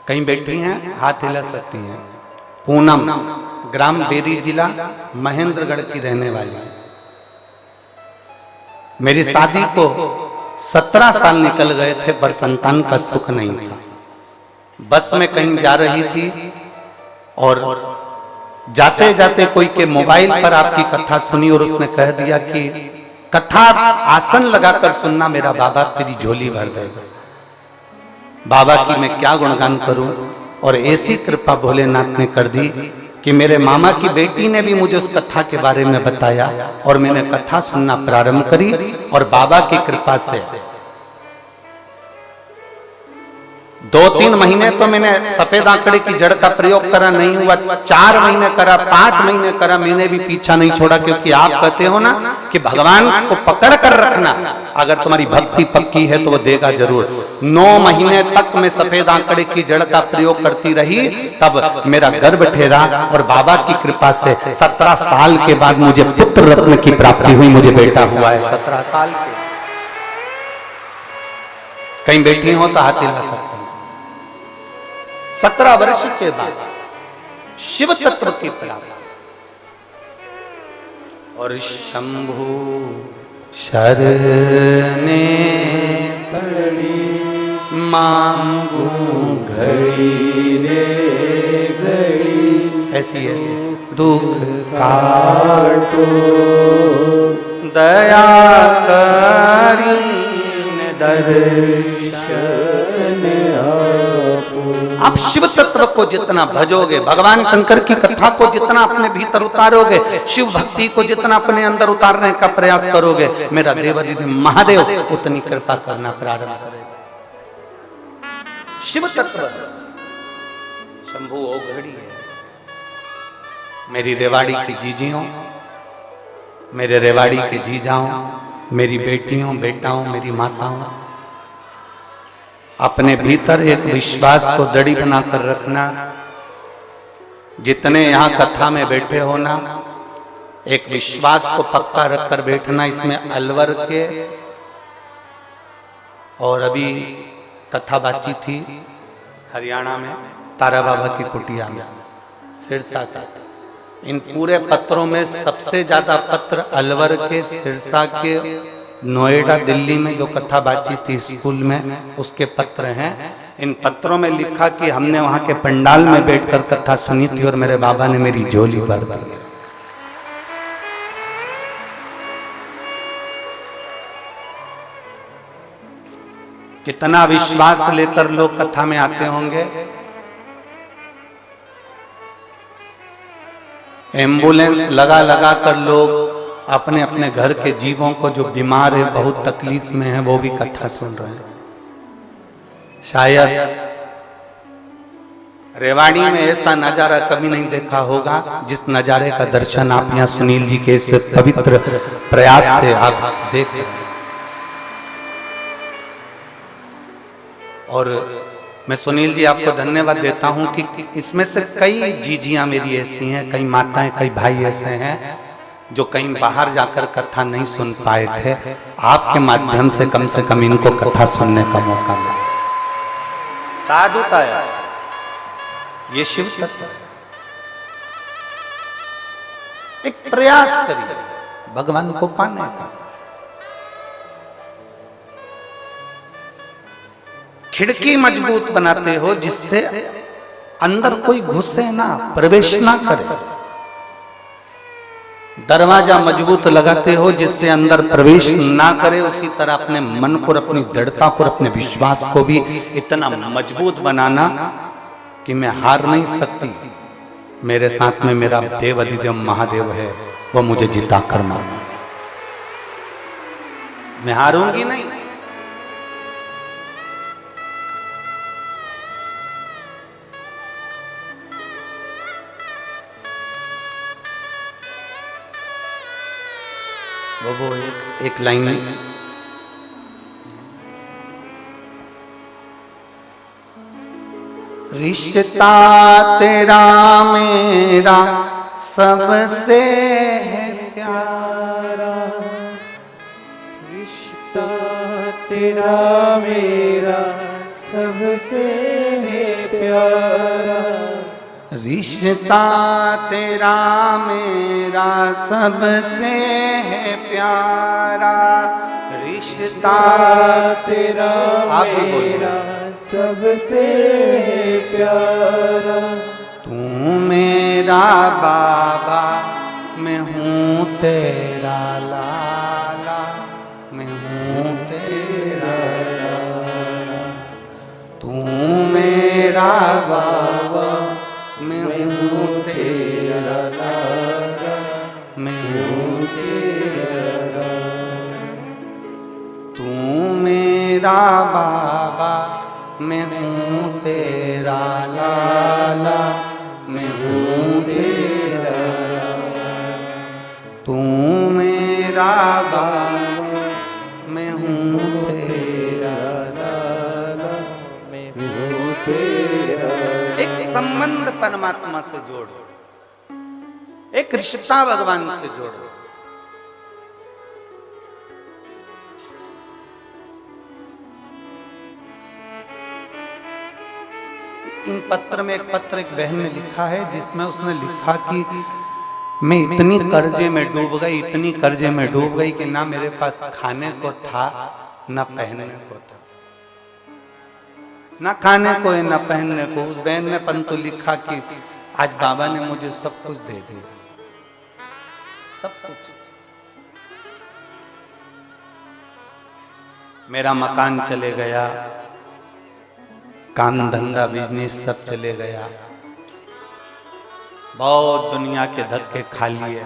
कहीं बैठी हैं, हाथ हिला सकती हैं। पूनम, ग्राम बेरी, जिला महेंद्रगढ़ की रहने वाली। मेरी शादी को 17 साल निकल गए थे पर संतान का सुख नहीं था। बस में कहीं जा रही थी और जाते जाते कोई के मोबाइल पर आपकी कथा सुनी और उसने कह दिया कि कथा आसन लगाकर सुनना, मेरा बाबा तेरी झोली भर देगा। बाबा की मैं क्या गुणगान करूं। और ऐसी कृपा भोलेनाथ ने कर दी कि मेरे मामा की बेटी ने भी मुझे उस कथा के बारे में बताया और मैंने कथा सुनना प्रारंभ करी। और बाबा की कृपा से 2-3 महीने तो मैंने सफेद आंकड़े की जड़ का प्रयोग करा, नहीं हुआ। 4 महीने करा, 5 महीने करा, मैंने भी पीछा नहीं छोड़ा। क्योंकि आप कहते हो ना कि भगवान को पकड़ कर रखना, अगर तुम्हारी भक्ति पक्की है तो वो देगा जरूर। 9 महीने तक मैं सफेद आंकड़े की जड़ का प्रयोग करती रही, तब मेरा गर्भ ठहरा और बाबा की कृपा से 17 साल के बाद मुझे पुत्र रत्न की प्राप्ति हुई। मुझे बेटा हुआ है 17 साल के। कहीं बैठी हो तो हाथ हिला सकते हैं। 17 वर्ष के बाद शिव तत्व की प्राप्ति। और शंभु शरणे पड़ी मांगू घड़ी रे घड़ी, ऐसी ऐसी दुख काटो दया करी दर्शन आप शिव तत्व को जितना भजोगे, भगवान शंकर की कथा को जितना अपने भीतर उतारोगे, शिव भक्ति को जितना अपने अंदर उतारने का प्रयास करोगे, मेरा देवाधिदेव महादेव उतनी कृपा करना प्रारंभ करेगा। शिव तत्व शंभु ओघड़ी है। मेरी रेवाड़ी की जीजियों, मेरे रेवाड़ी के जीजाओं, मेरी बेटियों, बेटाओं, मेरी माताओं, अपने भीतर एक विश्वास को दड़ी बनाकर रखना। जितने यहां कथा में बैठे हो ना, एक विश्वास को पक्का रखकर बैठना। इसमें अलवर के, और अभी कथा बातचीत थी हरियाणा में तारा बाबा की कुटिया में, सिरसा का। इन पूरे पत्रों में सबसे ज्यादा पत्र अलवर के, सिरसा के, नोएडा, दिल्ली में जो कथा बातचीत थी स्कूल में, उसके पत्र हैं। इन पत्रों में लिखा कि हमने वहां के पंडाल में बैठकर कथा सुनी थी और मेरे बाबा ने मेरी झोली भर दी। कितना विश्वास लेकर लोग कथा में आते होंगे। एम्बुलेंस लगा लगा कर लोग अपने अपने घर के जीवों को, जो बीमार है, बहुत तकलीफ में है, वो भी कथा सुन रहे हैं। शायद रेवाड़ी में ऐसा नजारा कभी नहीं देखा होगा जिस नजारे का दर्शन आप यहाँ सुनील जी के इस पवित्र प्रयास से आप देख रहे हैं। और मैं सुनील जी आपको धन्यवाद देता हूं कि इसमें से कई जीजियां मेरी ऐसी हैं, कई माताएं, कई भाई ऐसे हैं जो कहीं बाहर जाकर कथा नहीं सुन पाए थे। आपके माध्यम से कम इनको कथा सुनने का मौका मिला। साधुता है ये, शिव तत्व। एक प्रयास करिए भगवान को पाने का। खिड़की मजबूत बनाते हो जिससे अंदर कोई घुसे ना, प्रवेश ना करे। दरवाजा मजबूत लगाते हो जिससे अंदर प्रवेश ना करे। उसी तरह अपने मन को, अपनी दृढ़ता को, अपने विश्वास को भी इतना मजबूत बनाना कि मैं हार नहीं सकती। मेरे साथ में मेरा देवाधिदेव महादेव है, वो मुझे जिता कर माना, मैं हारूंगी नहीं। वो एक लाइन रिश्ता तेरा मेरा सबसे है प्यारा, रिश्ता तेरा मेरा सबसे है प्यारा, रिश्ता तेरा मेरा सबसे है प्यारा, रिश्ता तेरा आप भी बोलिए। मेरा सबसे है प्यारा, तू मेरा बाबा मैं हूँ तेरा लाला, मैं हूँ तेरा लाला, तू मेरा बाबा मैं हूँ तेरा लाला, मैं हूँ तेरा लाला, तू मेरा बाबा मैं हूँ तेरा लाला, मैं हूँ तेरा लाला, तू मेरा बाबा मैं हूँ तेरा लाला, मैं हूँ तेरा। एक संबंध परमात्मा से जोड़ो, एक रिश्ता भगवान से जोड़ो। इन पत्र में एक पत्र एक बहन ने लिखा है, जिसमें उसने लिखा कि मैं इतनी कर्जे में डूब गई, इतनी कर्जे में डूब गई कि ना मेरे पास खाने को था ना पहनने को था, ना खाने को है ना पहनने को। उस बहन ने परंतु लिखा कि आज बाबा ने मुझे सब कुछ दे दिया, सब कुछ। मेरा मकान चले गया, काम धंधा बिजनेस सब चले गया, बहुत दुनिया के धक्के खा लिए।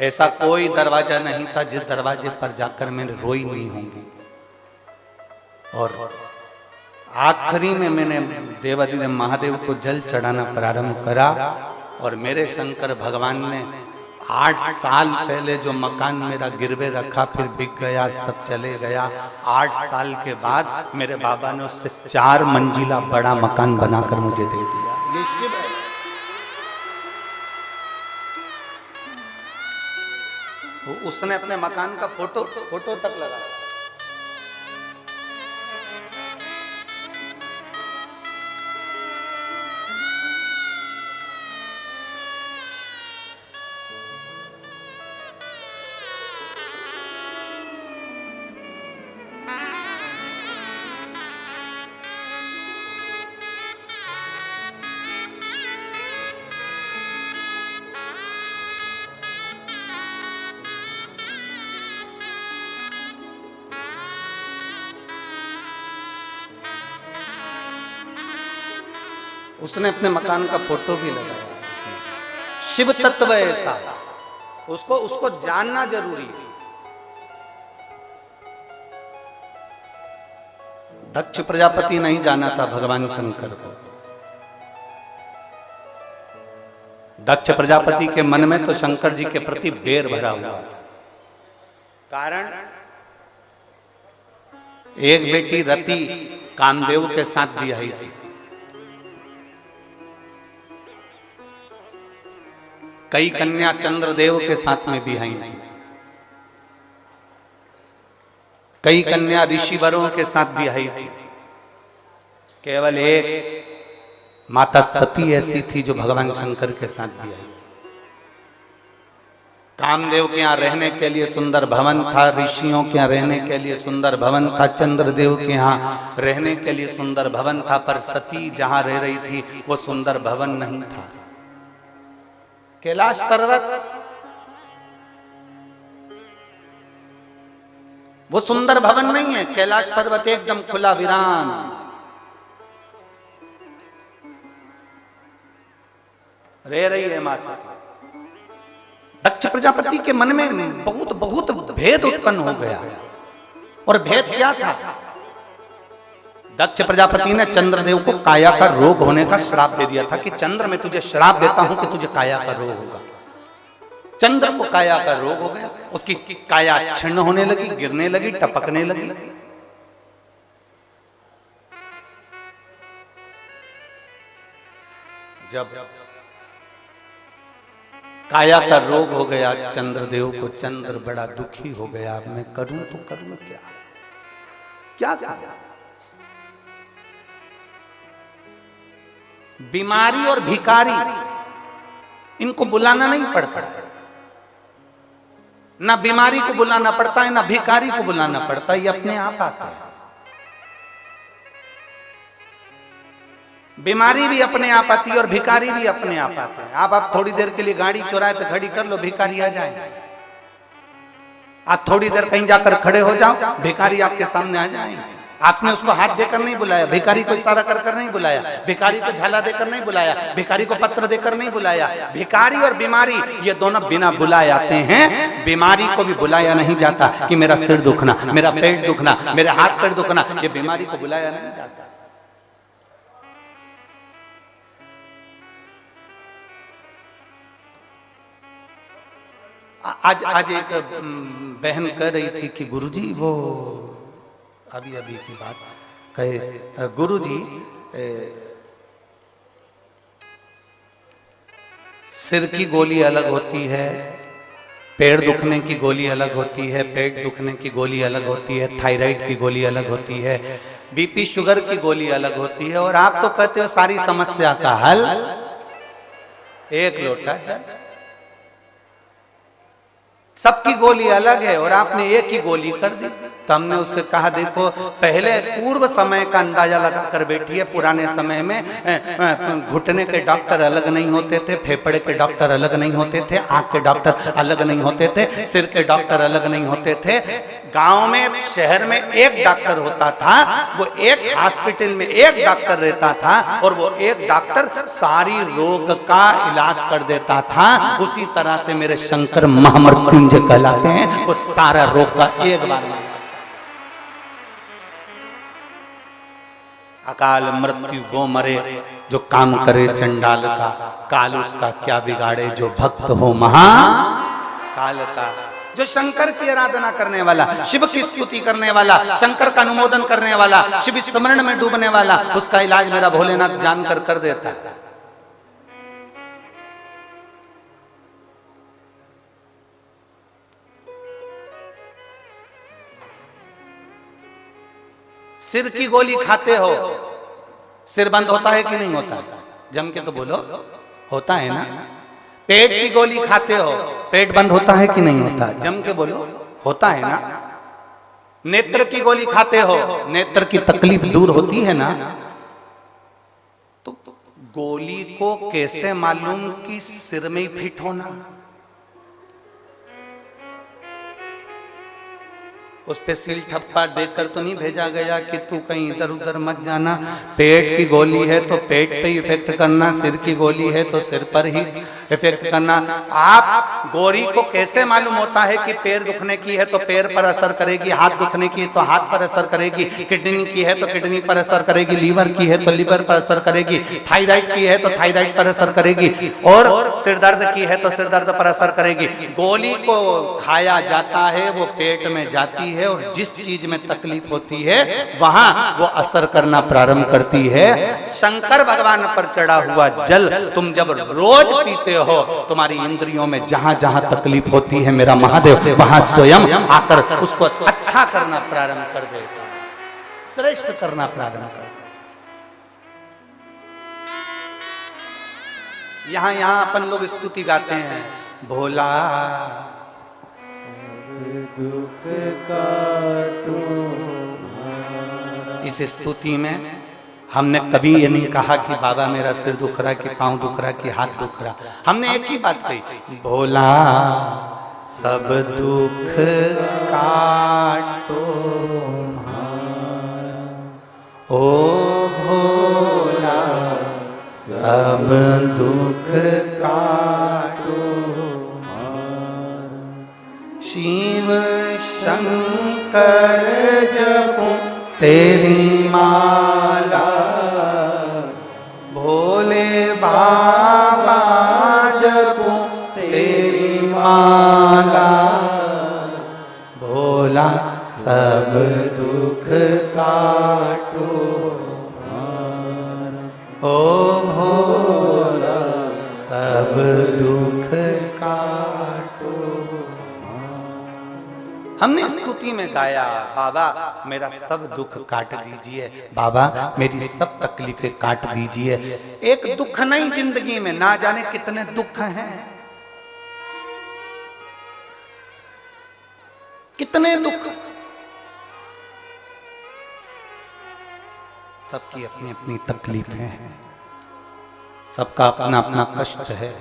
ऐसा कोई दरवाजा नहीं था जिस दरवाजे पर जाकर मैं रोई नहीं होंगी। और आखिरी में मैंने देवाधिदेव महादेव को जल चढ़ाना प्रारंभ करा, और मेरे शंकर भगवान ने 8 साल पहले जो मकान मेरा गिरवे रखा, फिर बिक गया, सब चले गया। 8 साल के बाद मेरे बाबा ने उससे 4 मंजिला बड़ा मकान बनाकर मुझे दे दिया। ये शिव है। उसने अपने मकान का फोटो तक लगाया। उसने अपने मकान का फोटो भी लगाया। शिव तत्व ऐसा, उसको जानना जरूरी है। दक्ष प्रजापति नहीं जाना था भगवान शंकर को। दक्ष प्रजापति के मन में तो शंकर जी के प्रति बैर भरा हुआ था। कारण एक बेटी रति कामदेव के साथ ब्याही थी। कई कन्या चंद्रदेव के साथ में ब्याही थी। कई कन्या ऋषिवरों के साथ ब्याही थी। केवल एक माता सती ऐसी थी जो भगवान शंकर के साथ ब्याही थी। कामदेव के यहाँ रहने के लिए सुंदर भवन था, ऋषियों के यहाँ रहने के लिए सुंदर भवन था, चंद्रदेव के यहाँ रहने के लिए सुंदर भवन था, पर सती जहां रह रही थी वो सुंदर भवन नहीं था। कैलाश पर्वत वो सुंदर भवन नहीं है। कैलाश पर्वत एकदम खुला वीरान। रह रही है मां सती। दक्ष प्रजापति के मन में बहुत बहुत भेद उत्पन्न हो गया। और भेद क्या था? दक्ष प्रजापति ने चंद्रदेव को काया का रोग होने का श्राप दे दिया था कि चंद्र मैं तुझे श्राप देता हूं कि तुझे काया का रोग होगा। चंद्र को काया का रोग हो गया। उसकी काया क्षीण होने लगी, गिरने लगी, टपकने लगी। जब काया का रोग हो गया चंद्रदेव को, चंद्र बड़ा दुखी हो गया। अब मैं करूं तो करूं क्या, क्या करूं? बीमारी और भिखारी इनको बुलाना नहीं पड़ता, ना बीमारी को बुलाना पड़ता है ना भिखारी को बुलाना पड़ता है, ये अपने आप आता है। बीमारी भी अपने आप आती है और भिखारी भी अपने आप आता है। आप थोड़ी देर के लिए गाड़ी चौराहे पे खड़ी कर लो, भिखारी आ जाए। आप थोड़ी देर कहीं जाकर खड़े हो जाओ, भिखारी आपके सामने आ जाएंगे। आपने उसको हाथ देकर नहीं बुलाया, भिखारी को इशारा कर कर नहीं बुलाया, भिखारी को झाला देकर नहीं बुलाया, भिखारी को पत्र देकर नहीं बुलाया। भिखारी और बीमारी ये दोनों बिना बुलाए आते हैं। बीमारी को भी बुलाया नहीं जाता कि मेरा सिर दुखना, मेरा पेट दुखना, मेरे हाथ पैर दुखना, ये बीमारी को बुलाया नहीं जाता। आज एक बहन कह रही थी कि गुरुजी, वो अभी अभी की बात कहे, गुरुजी सिर की गोली अलग होती है, पेड़ दुखने की गोली अलग होती है, पेट दुखने की गोली अलग होती है, थायराइड की गोली अलग होती है, बीपी शुगर की गोली अलग होती है, और आप तो कहते हो सारी समस्या का हल एक लोटा जल। सबकी गोली अलग है और आपने एक ही गोली कर दी। तो हमने उससे कहा, देखो पहले पूर्व समय का अंदाजा लगा कर बैठिए। पुराने समय में घुटने के डॉक्टर अलग नहीं होते थे, फेफड़े के डॉक्टर अलग नहीं होते थे, आंख के डॉक्टर अलग नहीं होते थे, सिर के डॉक्टर अलग नहीं होते थे। गांव में, शहर में एक डॉक्टर होता था, वो एक हॉस्पिटल में एक डॉक्टर रहता था और वो एक डॉक्टर सारी रोग का इलाज कर देता था। उसी तरह से मेरे शंकर महामृत्युंजय कहलाते हैं, वो सारा रोग का एक बार अकाल मृत्यु वो मरे जो काम करे चंडाल का, काल उसका क्या बिगाड़े जो भक्त हो महा काल का। जो शंकर की आराधना करने वाला, शिव की स्तुति करने वाला, शंकर का अनुमोदन करने वाला, शिव स्मरण में डूबने वाला, उसका इलाज मेरा भोलेनाथ जानकर कर देता है। सिर की गोली खाते हो, सिर बंद होता है कि नहीं होता? जम के तो बोलो, होता है ना। पेट की गोली खाते हो, पेट बंद होता है कि नहीं होता? जम के बोलो, होता है ना। नेत्र की गोली खाते हो, नेत्र की तकलीफ दूर होती है ना। तो गोली को कैसे मालूम कि सिर में ही फिट होना? उस पे सील ठप्पा देकर तो नहीं भेजा गया कि तू कहीं इधर उधर मत जाना। पेट की गोली है तो पेट पे ही इफेक्ट करना, सिर की गोली है तो सिर पर ही इफेक्ट करना। आप गोली को कैसे मालूम होता है कि पैर दुखने की है तो पैर पर असर करेगी, हाथ दुखने की है तो हाथ पर असर करेगी, किडनी की है तो किडनी पर असर करेगी, लीवर की है तो लीवर पर असर करेगी, थायराइड की है तो थायराइड पर असर करेगी, और सिर दर्द की है तो सिर दर्द पर असर करेगी। गोली को खाया जाता है, वो पेट में जाती है और जिस चीज में तकलीफ होती है वहां वो असर करना प्रारंभ करती है। शंकर भगवान पर चढ़ा हुआ जल तुम जब रोज पीते हो, तुम्हारी इंद्रियों में जहां जहां तकलीफ होती है मेरा महादेव वहां स्वयं आकर उसको अच्छा करना प्रारंभ कर देता है, श्रेष्ठ करना प्रारंभ कर देता है। यहां अपन लोग स्तुति गाते हैं, भोला दुख काटो। इस स्तुति में हमने कभी ये नहीं कहा कि बाबा मेरा सिर दुख रहा, कि पांव दुख रहा, कि हाथ दुख रहा। हमने एक ही बात कही, भोला सब दुख काटो ओ भोला सब दुख काटो। शिव शंकर जपो तेरी माला, भोले बाबा जपो तेरी माला, भोला सब दुख काटो ओ भोला सब दुख का हमने स्तुति में गाया, बाबा मेरा सब दुख काट दीजिए, बाबा मेरी सब तकलीफें काट दीजिए। एक दुख नहीं जिंदगी में, ना जाने कितने दुख हैं, कितने दुख। सबकी अपनी अपनी तकलीफें हैं, सबका अपना अपना कष्ट है,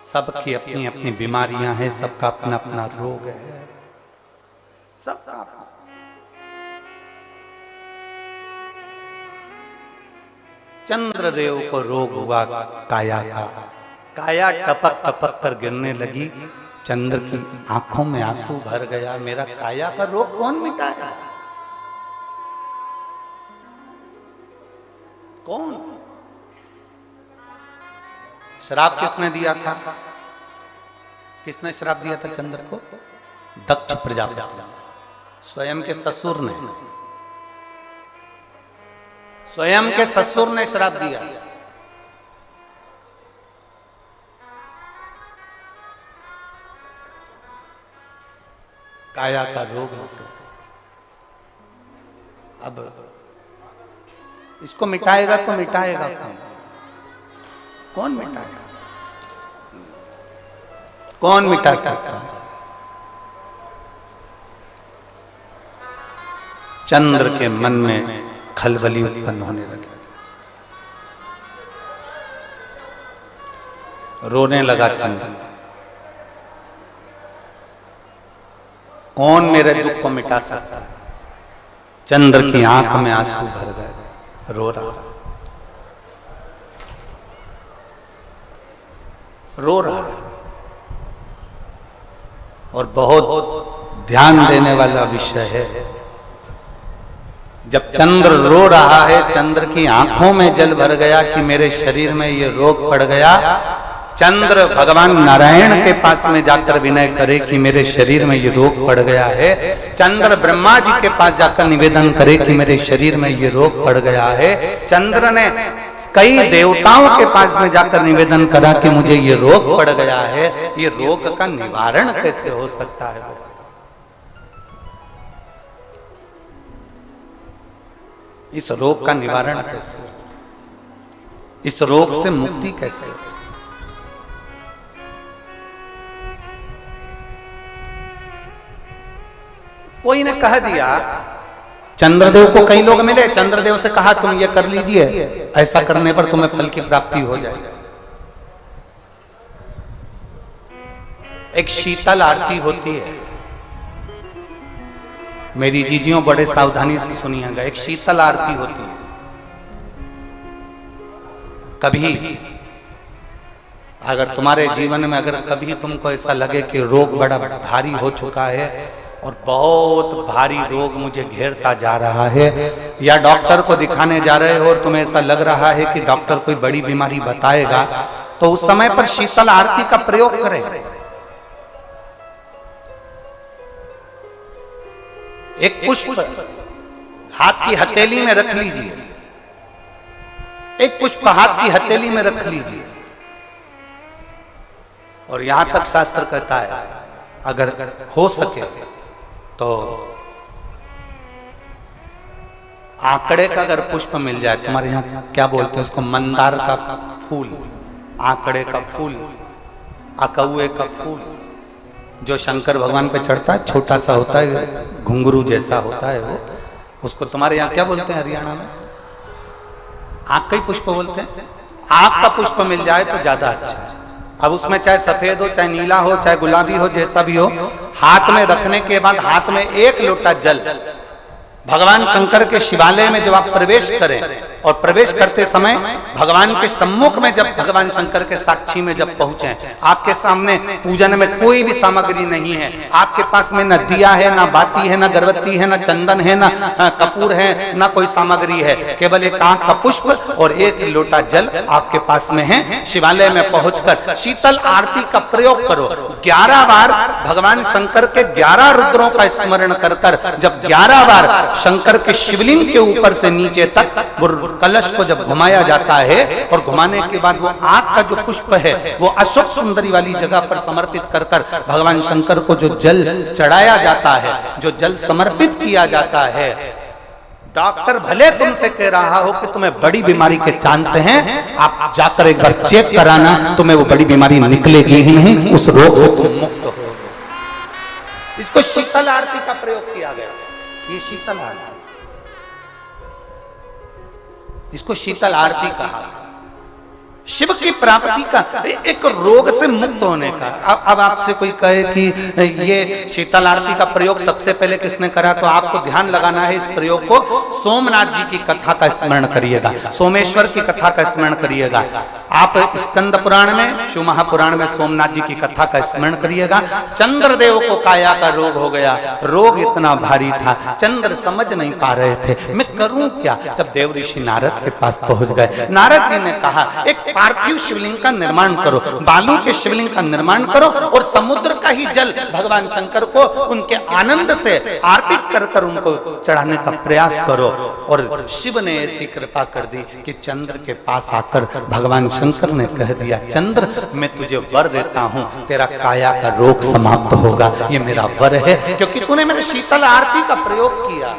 सबकी अपनी अपनी बीमारियां हैं, सबका अपना अपना रोग है, सबका अपना। चंद्रदेव को रोग हुआ काया का, काया टपक टपक कर गिरने लगी, चंद्र की आंखों में आंसू भर गया। मेरा काया का रोग कौन मिटाया? कौन? श्राप किसने दिया था? किसने श्राप दिया था चंद्र को? दक्ष प्रजापति, स्वयं के ससुर ने, स्वयं के ससुर ने श्राप दिया। काया का रोग होता। अब इसको मिटाएगा तो मिटाएगा कौन? कौन मिटाएगा? कौन मिटा सकता? चंद्र के मन में खलबली उत्पन्न होने लगी, रोने लगा चंद्र। कौन मेरे दुख को मिटा सकता है? चंद्र की आंख में आंसू भर गए, रो रहा, रो रहा। और बहुत ध्यान देने वाला विषय है, जब चंद्र रो रहा है, चंद्र की आंखों में जल भर गया कि मेरे शरीर में ये रोग पड़ गया। चंद्र भगवान नारायण के पास में जाकर विनय करे कि मेरे शरीर में ये रोग पड़ गया है। चंद्र ब्रह्मा जी के पास जाकर निवेदन करे कि मेरे शरीर में ये रोग पड़ गया है। चंद्र ने कई देवताओं के पास में जाकर निवेदन करा कि मुझे ये रोग पड़ गया है, ये रोग का निवारण कैसे हो सकता है? इस रोग का निवारण कैसे? इस रोग से मुक्ति कैसे? कोई ने कह दिया, चंद्रदेव को कई लोग मिले, चंद्रदेव से कहा तुम ये कर लीजिए, ऐसा करने पर तुम्हें फल की प्राप्ति हो जाएगी। एक शीतल आरती होती है, मेरी जीजियों बड़े सावधानी से सुनिएगा। एक शीतल आरती होती है। कभी अगर तुम्हारे जीवन में अगर कभी तुमको ऐसा लगे कि रोग बड़ा भारी हो चुका है और बहुत भारी रोग मुझे घेरता जा रहा है, या डॉक्टर को दिखाने जा रहे हो और तुम्हें ऐसा लग रहा है कि डॉक्टर कोई बड़ी बीमारी बताएगा, तो उस समय पर शीतल आरती का प्रयोग करें। एक पुष्प हाथ की हथेली में रख लीजिए, एक पुष्प हाथ की हथेली में रख लीजिए, और यहां तक शास्त्र कहता है अगर हो सके तो आंकड़े का अगर पुष्प मिल जाए, तुम्हारे यहाँ क्या बोलते हैं उसको, मंदार का फूल, आंकड़े का फूल, अकौए का फूल, जो शंकर भगवान पे चढ़ता है, छोटा सा होता है, घुंघरू जैसा होता है वो, उसको तुम्हारे यहाँ क्या बोलते हैं हरियाणा में? आंख का ही पुष्प बोलते हैं। आंख का पुष्प मिल जाए तो ज्यादा अच्छा है। अब उसमें चाहे सफेद हो, चाहे नीला हो, चाहे गुलाबी हो, जैसा भी हो, हाथ में रखने के बाद हाथ में एक लोटा जल, भगवान शंकर के शिवालय में जब आप प्रवेश करें और प्रवेश करते समय भगवान के सम्मुख में जब भगवान शंकर के साक्षी में जब पहुंचे, आपके सामने पूजन में कोई भी सामग्री नहीं है, आपके पास में न दिया है, न बाती है, न गर्भवती है, न चंदन है, न कपूर है, न कोई सामग्री है, केवल एक आंख का पुष्प और एक लोटा जल आपके पास में है। शिवालय में पहुंचकर शीतल आरती का प्रयोग करो। 11 बार भगवान शंकर के 11 रुद्रों का स्मरण कर कर जब 11 बार शंकर के शिवलिंग के ऊपर से नीचे तक वो कलश को जब घुमाया जाता है और घुमाने के बाद वो आग का जो पुष्प है वो अशोक सुंदरी वाली जगह पर समर्पित कर कर भगवान शंकर को जो जल चढ़ाया जाता है, जो जल समर्पित किया जाता है, डॉक्टर भले तुमसे कह रहा हो कि तुम्हें बड़ी बीमारी के चांस हैं, आप जाकर एक बार चेक कराना, तुम्हें वो बड़ी बीमारी निकलेगी ही नहीं, उस रोग से तुम मुक्त हो। इसको शीतल आरती का प्रयोग किया गया। ये शीतल आरती, इसको शीतल आरती कहा। शिव की प्राप्ति का, एक रोग से मुक्त होने का। अब आपसे कोई कहे कि ये शीतल आरती का प्रयोग सबसे पहले किसने करा, तो आपको ध्यान लगाना है इस प्रयोग को सोमनाथ जी की कथा का स्मरण करिएगा, सोमेश्वर की कथा का स्मरण करिएगा। आप स्कंद पुराण में, शिव महापुराण में सोमनाथ जी की कथा का स्मरण करिएगा। चंद्रदेव को काया का रोग हो गया, रोग इतना भारी था, चंद्र समझ नहीं पा रहे थे मैं करूं क्या। जब देव ऋषि नारद के पास पहुंच गए, नारद जी ने कहा एक पार्थिव शिवलिंग का निर्माण करो, बालू के शिवलिंग का निर्माण करो और समुद्र का ही जल भगवान शंकर को उनके आनंद से आरती कर कर उनको चढ़ाने का प्रयास करो। और शिव ने ऐसी कृपा कर दी कि चंद्र के पास आकर भगवान शंकर ने कह दिया, चंद्र मैं तुझे वर देता हूं, तेरा काया का रोग समाप्त होगा, ये मेरा वर है क्योंकि तूने मेरे शीतल आरती का प्रयोग किया।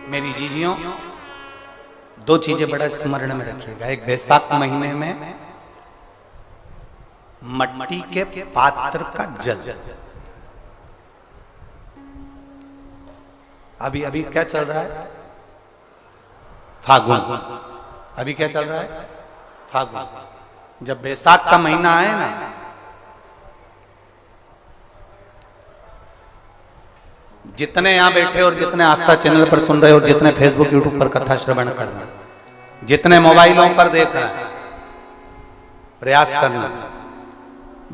मेरी जीजियों, दो चीजें बड़ा स्मरण में रखिएगा। एक, बैसाख महीने में मट्टी के पात्र का जल, अभी अभी क्या चल रहा है, फागुन, अभी क्या चल रहा है, फागुन। जब बैसाख का महीना आए ना, जितने यहां बैठे और जितने आस्था चैनल पर सुन रहे और जितने फेसबुक यूट्यूब पर कथा श्रवण कर रहे, जितने मोबाइलों पर देख रहे हैं, प्रयास करना,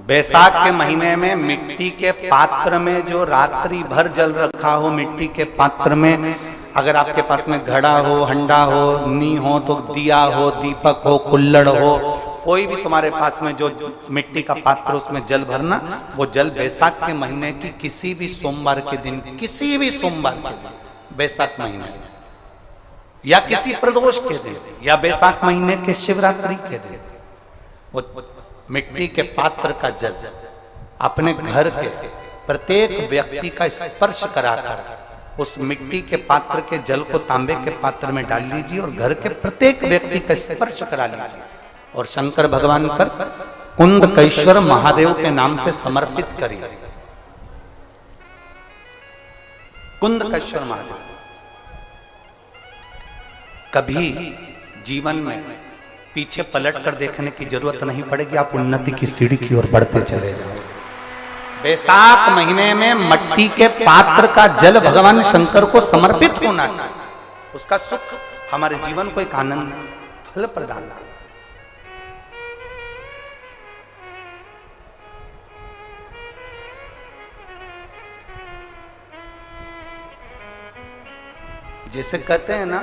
बैसाख के महीने में मिट्टी के पात्र में जो रात्रि भर जल रखा हो, मिट्टी के पात्र में, अगर आपके पास में घड़ा हो, हंडा हो, नी हो, तो दिया हो, दीपक हो, कुल्लड़ हो, कोई भी तुम्हारे पास में जो मिट्टी का पात्र, उसमें जल भरना। वो जल बैसाख के महीने की किसी भी सोमवार के दिन, किसी भी सोमवार के दिन, बैसाख महीने या किसी प्रदोष के दिन या बैसाख महीने के शिवरात्रि के दिन, वो मिट्टी के पात्र का जल अपने घर के प्रत्येक व्यक्ति का स्पर्श कराकर उस मिट्टी के पात्र के जल को तांबे के पात्र में डाल लीजिए और घर के प्रत्येक व्यक्ति का स्पर्श करा लीजिए और शंकर भगवान पर कुंदकेश्वर महादेव के नाम से समर्पित करिए। कुंदकेश्वर महादेव, कभी जीवन में पीछे पलट कर देखने की जरूरत नहीं पड़ेगी, आप उन्नति की सीढ़ी की ओर बढ़ते चले जाओगे। बैसाख महीने में मट्टी के पात्र का जल भगवान शंकर को समर्पित होना चाहिए, उसका सुख हमारे जीवन को एक आनंद फल प्रदान है। जैसे कहते हैं ना,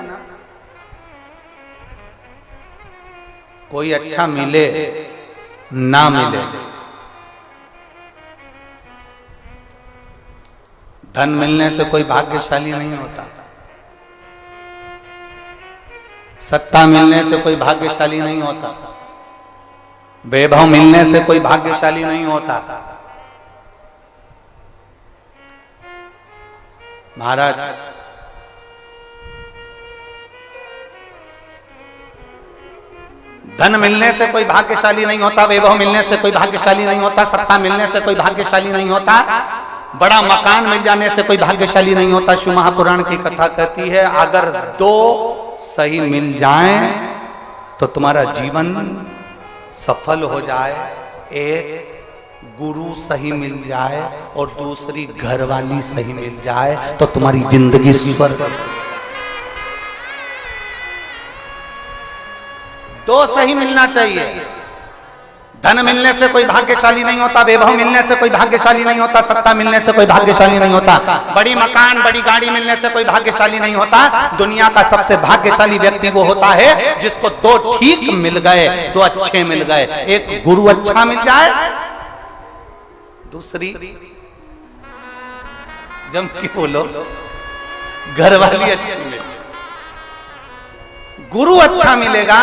कोई अच्छा मिले ना मिले, धन मिलने से कोई भाग्यशाली नहीं होता, सत्ता मिलने से कोई भाग्यशाली नहीं होता, वैभव मिलने से कोई भाग्यशाली नहीं होता। महाराज, धन मिलने से कोई भाग्यशाली नहीं होता, वैभव मिलने से कोई भाग्यशाली नहीं होता, सत्ता मिलने से कोई भाग्यशाली नहीं होता, बड़ा मकान मिल जाने से कोई भाग्यशाली नहीं होता। शिव महापुराण की कथा कहती है, अगर दो सही मिल जाएं तो तुम्हारा जीवन सफल हो जाए, एक गुरु सही मिल जाए और दूसरी घरवाली सही मिल जाए तो तुम्हारी जिंदगी स्वर्ग। दो सही मिलना चाहिए, धन मिलने से कोई भाग्यशाली नहीं होता, वैभव मिलने से कोई भाग्यशाली नहीं होता, सत्ता मिलने से कोई भाग्यशाली नहीं होता, बड़ी मकान बड़ी गाड़ी मिलने से कोई भाग्यशाली नहीं होता। दुनिया का सबसे भाग्यशाली व्यक्ति वो होता है जिसको दो ठीक मिल गए, दो अच्छे मिल गए। एक गुरु अच्छा मिल जाए, दूसरी जम के बोलो घर वाली अच्छी मिले। गुरु अच्छा मिलेगा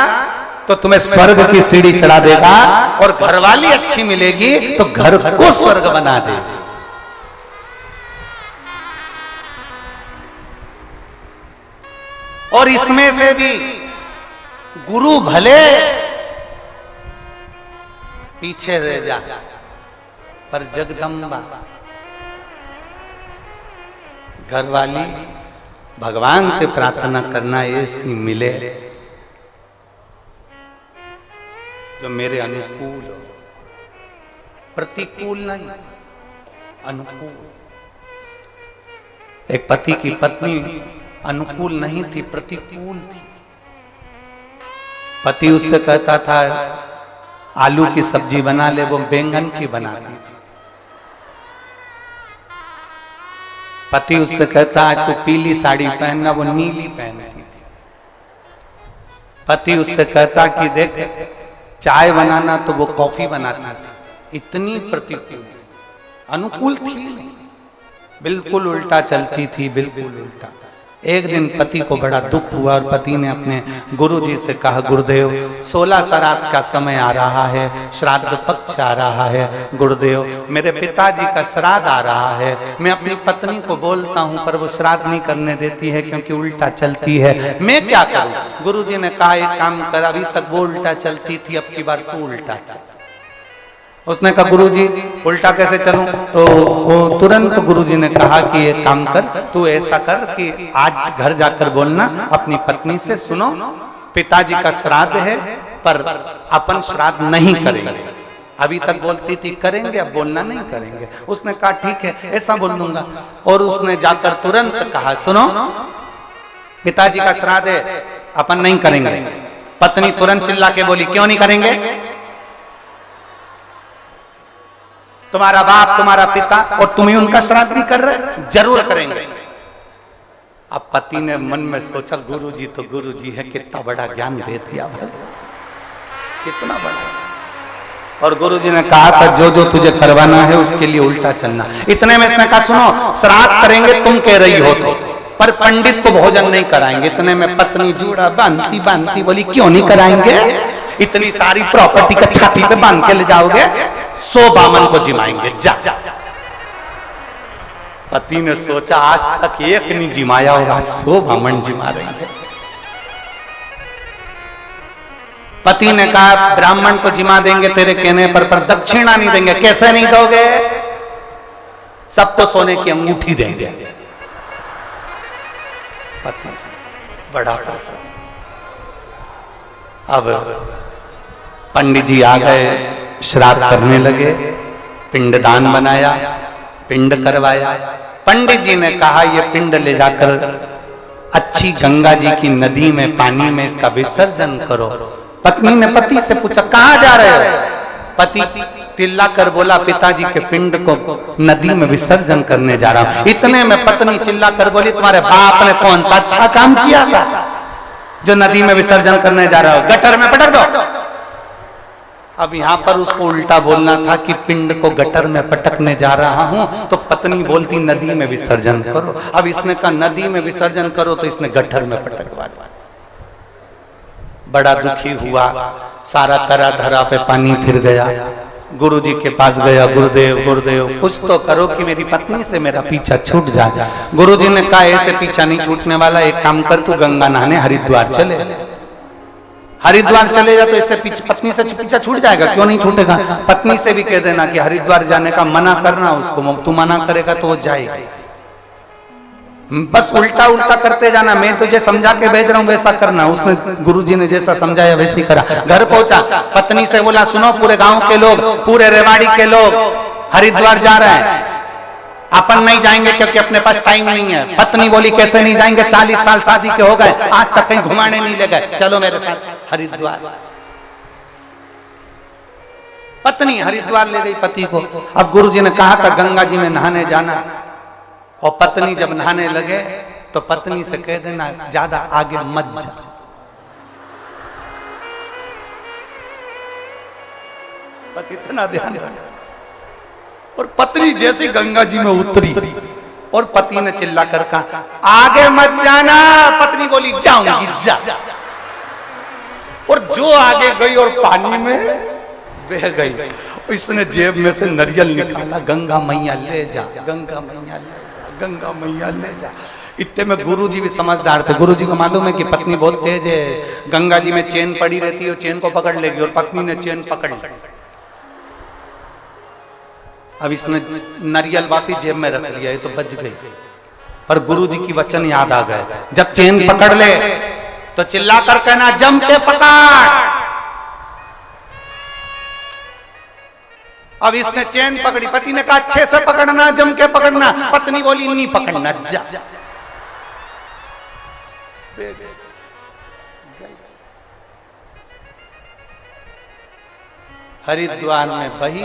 तो तुम्हें स्वर्ग की सीढ़ी चढ़ा देगा, और घरवाली अच्छी मिलेगी तो घर को स्वर्ग बना देगी। और इसमें से भी गुरु भले पीछे रह जा, पर जगदम्बा घरवाली भगवान से प्रार्थना करना ऐसी मिले जो मेरे अनुकूल हो, प्रतिकूल नहीं, अनुकूल। एक पति की पत्नी अनुकूल नहीं थी, प्रतिकूल थी। पति उससे कहता था आलू की सब्जी बना ले, वो बैंगन की बनाती थी। पति उससे कहता है तू पीली साड़ी पहनना, वो नीली पहनती थी। पति उससे कहता कि देख चाय बनाना, तो वो कॉफी बनाती थी। इतनी प्रतिकूल, अनुकूल थी नहीं, बिल्कुल उल्टा चलती थी, बिल्कुल उल्टा। एक दिन पति को बड़ा दुख हुआ और पति ने अपने गुरुजी से कहा, गुरुदेव 16 श्राद्ध का समय आ रहा है, श्राद्ध पक्ष आ रहा है, गुरुदेव मेरे पिताजी का श्राद्ध आ रहा है। मैं अपनी पत्नी को बोलता हूं पर वो श्राद्ध नहीं करने देती है क्योंकि उल्टा चलती है, मैं क्या करूं? गुरुजी ने कहा एक काम कर, अभी तक वो उल्टा चलती थी, अब की बार तू उल्टा चल। उसने कहा गुरुजी उल्टा कैसे चलूं? तो वो तुरंत गुरुजी ने कहा कि एक काम कर, तू ऐसा कर कि आज घर जाकर बोलना अपनी पत्नी से, सुनो पिताजी का श्राद्ध है पर अपन श्राद्ध नहीं करेंगे। अभी तक बोलती थी करेंगे, अब बोलना नहीं करेंगे। उसने कहा ठीक है ऐसा बोल दूंगा। और उसने जाकर तुरंत कहा सुनो पिताजी का श्राद्ध है, अपन नहीं करेंगे। पत्नी तुरंत चिल्ला के बोली क्यों नहीं करेंगे? तुम्हारा बाप तुम्हारा पिता और तुम ही उनका श्राद्ध भी कर रहे, जरूर करेंगे। अब पति ने मन में सोचा गुरुजी तो गुरुजी है, कितना बड़ा ज्ञान दे दिया भाई, कितना बड़ा। और गुरुजी ने कहा था जो जो तुझे करवाना है उसके लिए उल्टा चलना। इतने में इसने कहा सुनो श्राद्ध करेंगे तुम कह रही हो तो, पर पंडित को भोजन नहीं कराएंगे। इतने में पत्नी जूड़ा बांधती बांधती बोली क्यों नहीं कराएंगे? इतनी सारी प्रॉपर्टी का छाती पे बांध के ले जाओगे, 100 बामन को जिमाएंगे जा। पति ने सोचा आज तक एक नहीं जिमाया और आज 100 बामन जिमा रही है। पति ने कहा ब्राह्मण तो जिमा देंगे तेरे कहने पर दक्षिणा नहीं देंगे। कैसे नहीं दोगे? सबको सोने की अंगूठी देंगे। पति बड़ा प्रसन्न। अब पंडित जी आ गए, श्राद्ध करने लगे, पिंडदान बनाया, पिंड करवाया। पंडित जी ने कहा ये पिंड ले जाकर अच्छी गंगा जी की नदी में पानी में इसका विसर्जन करो। पत्नी ने पति से पूछा कहाँ जा रहे हो? पति तिल्ला कर बोला पिताजी के पिंड को नदी में विसर्जन करने जा रहा हूं। इतने में पत्नी चिल्ला कर बोली तुम्हारे बाप ने कौन सा अच्छा काम किया था जो नदी में विसर्जन करने जा रहा हो? गटर में पटक दो। अब यहां पर उसको उल्टा बोलना था कि पिंड को गटर में पटकने जा रहा हूं, तो पत्नी बोलती नदी में विसर्जन करो। अब इसने कहा नदी में विसर्जन करो, तो इसने गटर में पटकवा दिया। बड़ा दुखी हुआ, सारा करा धरा पे पानी फिर गया। गुरुजी के पास गया, गुरुदेव गुरुदेव कुछ तो करो कि मेरी पत्नी से मेरा पीछा छूट जाए। गुरुजी ने कहा ऐसे पीछा नहीं छूटने वाला, एक काम कर तू गंगा नहाने हरिद्वार चले। हरिद्वार चले जा तो इससे पत्नी से पीछा छूट जाएगा। क्यों नहीं छूटेगा? पत्नी से भी कह देना कि हरिद्वार जाने का मना करना उसको, तू मना करेगा तो वो जाएगी। बस उल्टा उल्टा करते जाना, मैं तुझे समझा के भेज रहा हूं वैसा करना। उसने गुरुजी ने जैसा समझाया वैसे ही करा। घर पहुंचा, पत्नी से बोला सुनो पूरे गांव के लोग, पूरे रेवाड़ी के लोग हरिद्वार जा रहे हैं, अपन नहीं जाएंगे क्योंकि अपने पास टाइम नहीं है। पत्नी बोली कैसे नहीं जाएंगे? 40 साल शादी के हो गए, आज तक कहीं घुमाने नहीं ले गए, चलो मेरे साथ हरिद्वार। पत्नी हरिद्वार ले गई पति को। अब गुरु जी ने कहा था गंगा जी में नहाने जाना, और पत्नी जब नहाने लगे तो पत्नी से कह देना ज्यादा आगे मत जा। बस इतना ध्यान रखना। और पत्नी जैसी गंगा जी में उतरी और पति ने चिल्ला कर कहा आगे मत जाना। पत्नी बोली जाऊंगी जा। और जो आगे गई और पानी में बह गई। इसने जेब में से नारियल निकाला, गंगा मैया ले जा, गंगा मैया ले जा, गंगा मैया ले जा। इतने में गुरु जी भी समझदार थे। गुरु जी को मालूम है कि पत्नी बहुत तेज है, गंगा जी में चेन पड़ी रहती है, चेन को पकड़ लेगी, और पत्नी ने चेन पकड़ ली। अब इसने नारियल वापिस जेब में रख लिया, ये तो बच गई। पर गुरु जी की वचन याद आ गए, जब चेन पकड़ ले तो चिल्ला कर कहना जम के पकड़। अब इसने चेन पकड़ी, पति ने कहा अच्छे से पकड़ना, जम के पकड़ना। पत्नी बोली नहीं पकड़ना जा। हरिद्वार में बही,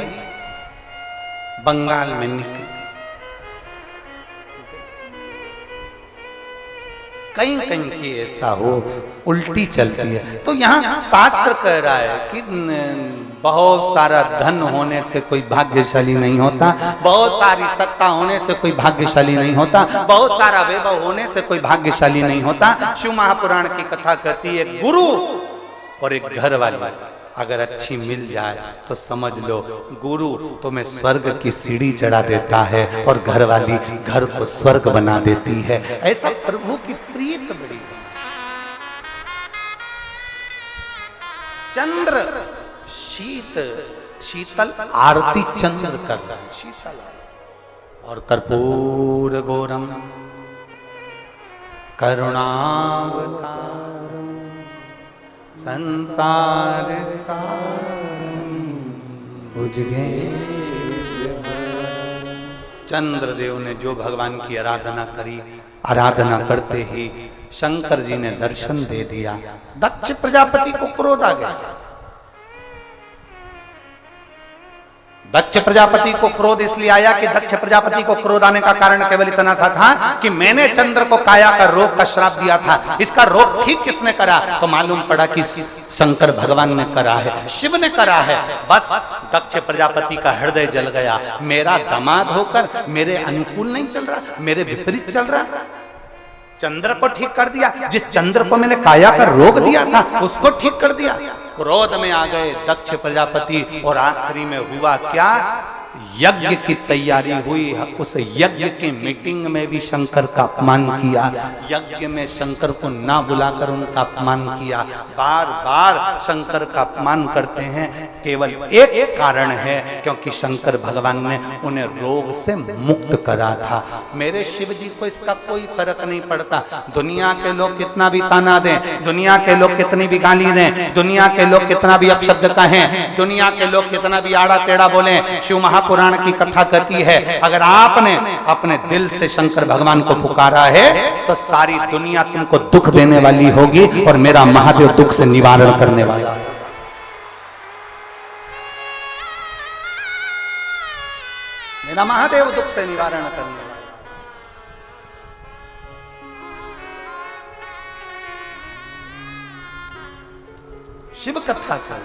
बंगाल में निकली। कहीं कहीं की ऐसा हो उल्टी चलती है। तो यहाँ शास्त्र कह रहा है कि बहुत सारा धन होने से कोई भाग्यशाली नहीं होता, बहुत सारी सत्ता होने से कोई भाग्यशाली नहीं होता, बहुत सारा वैभव होने से कोई भाग्यशाली नहीं होता। शिव महापुराण की कथा कहती है गुरु और एक घर वाली अगर अच्छी मिल जाए तो समझ लो गुरु तुम्हें स्वर्ग की सीढ़ी चढ़ा देता है और घर वाली घर को स्वर्ग बना देती है। ऐसा प्रभु की प्रीत बड़ी है। चंद्र शीतल आरती चंद्र कर रहा है, शीतल। और कर्पूर गौरम करुणावतारम संसार सारम भुजगे। चंद्रदेव ने जो भगवान की आराधना करी, आराधना करते ही शंकर जी ने दर्शन दे दिया। दक्ष प्रजापति को क्रोध आ गया। दक्ष प्रजापति को क्रोध इसलिए आया कि दक्ष प्रजापति को क्रोध आने का कारण केवल इतना सा था कि मैंने चंद्र को काया का रोग का श्राप दिया था, इसका रोग ठीक किसने करा? तो मालूम पड़ा कि शंकर भगवान ने करा है, शिव ने करा है। बस दक्ष प्रजापति का हृदय जल गया। मेरा दामाद होकर मेरे अनुकूल नहीं चल रहा, मेरे विपरीत चल रहा। चंद्र को ठीक कर दिया, जिस चंद्र को मैंने काया का रोग दिया था उसको ठीक कर दिया। क्रोध में आ गए दक्ष प्रजापति। और आखिरी में हुआ क्या? यज्ञ की तैयारी हुई, उस यज्ञ की मीटिंग में भी शंकर का अपमान किया। यज्ञ में शंकर को ना बुलाकर उनका अपमान किया। बार बार शंकर का अपमान करते हैं, केवल एक कारण है, क्योंकि शंकर भगवान ने उन्हें रोग से मुक्त करा था। मेरे शिव जी को इसका कोई फर्क नहीं पड़ता। दुनिया के लोग कितना भी ताना दें, दुनिया के लोग कितनी भी गाली दें, दुनिया के लोग कितना भी अपशब्द कहें, दुनिया के लोग कितना भी आड़ा टेढ़ा बोलें, शिव महापुराण की कथा कहती है अगर आपने अपने दिल से शंकर भगवान को पुकारा है तो सारी दुनिया तुमको दुख देने वाली होगी और मेरा महादेव दुख से निवारण करने वाला है। मेरा महादेव दुख से निवारण करने वाला। शिव कथा कर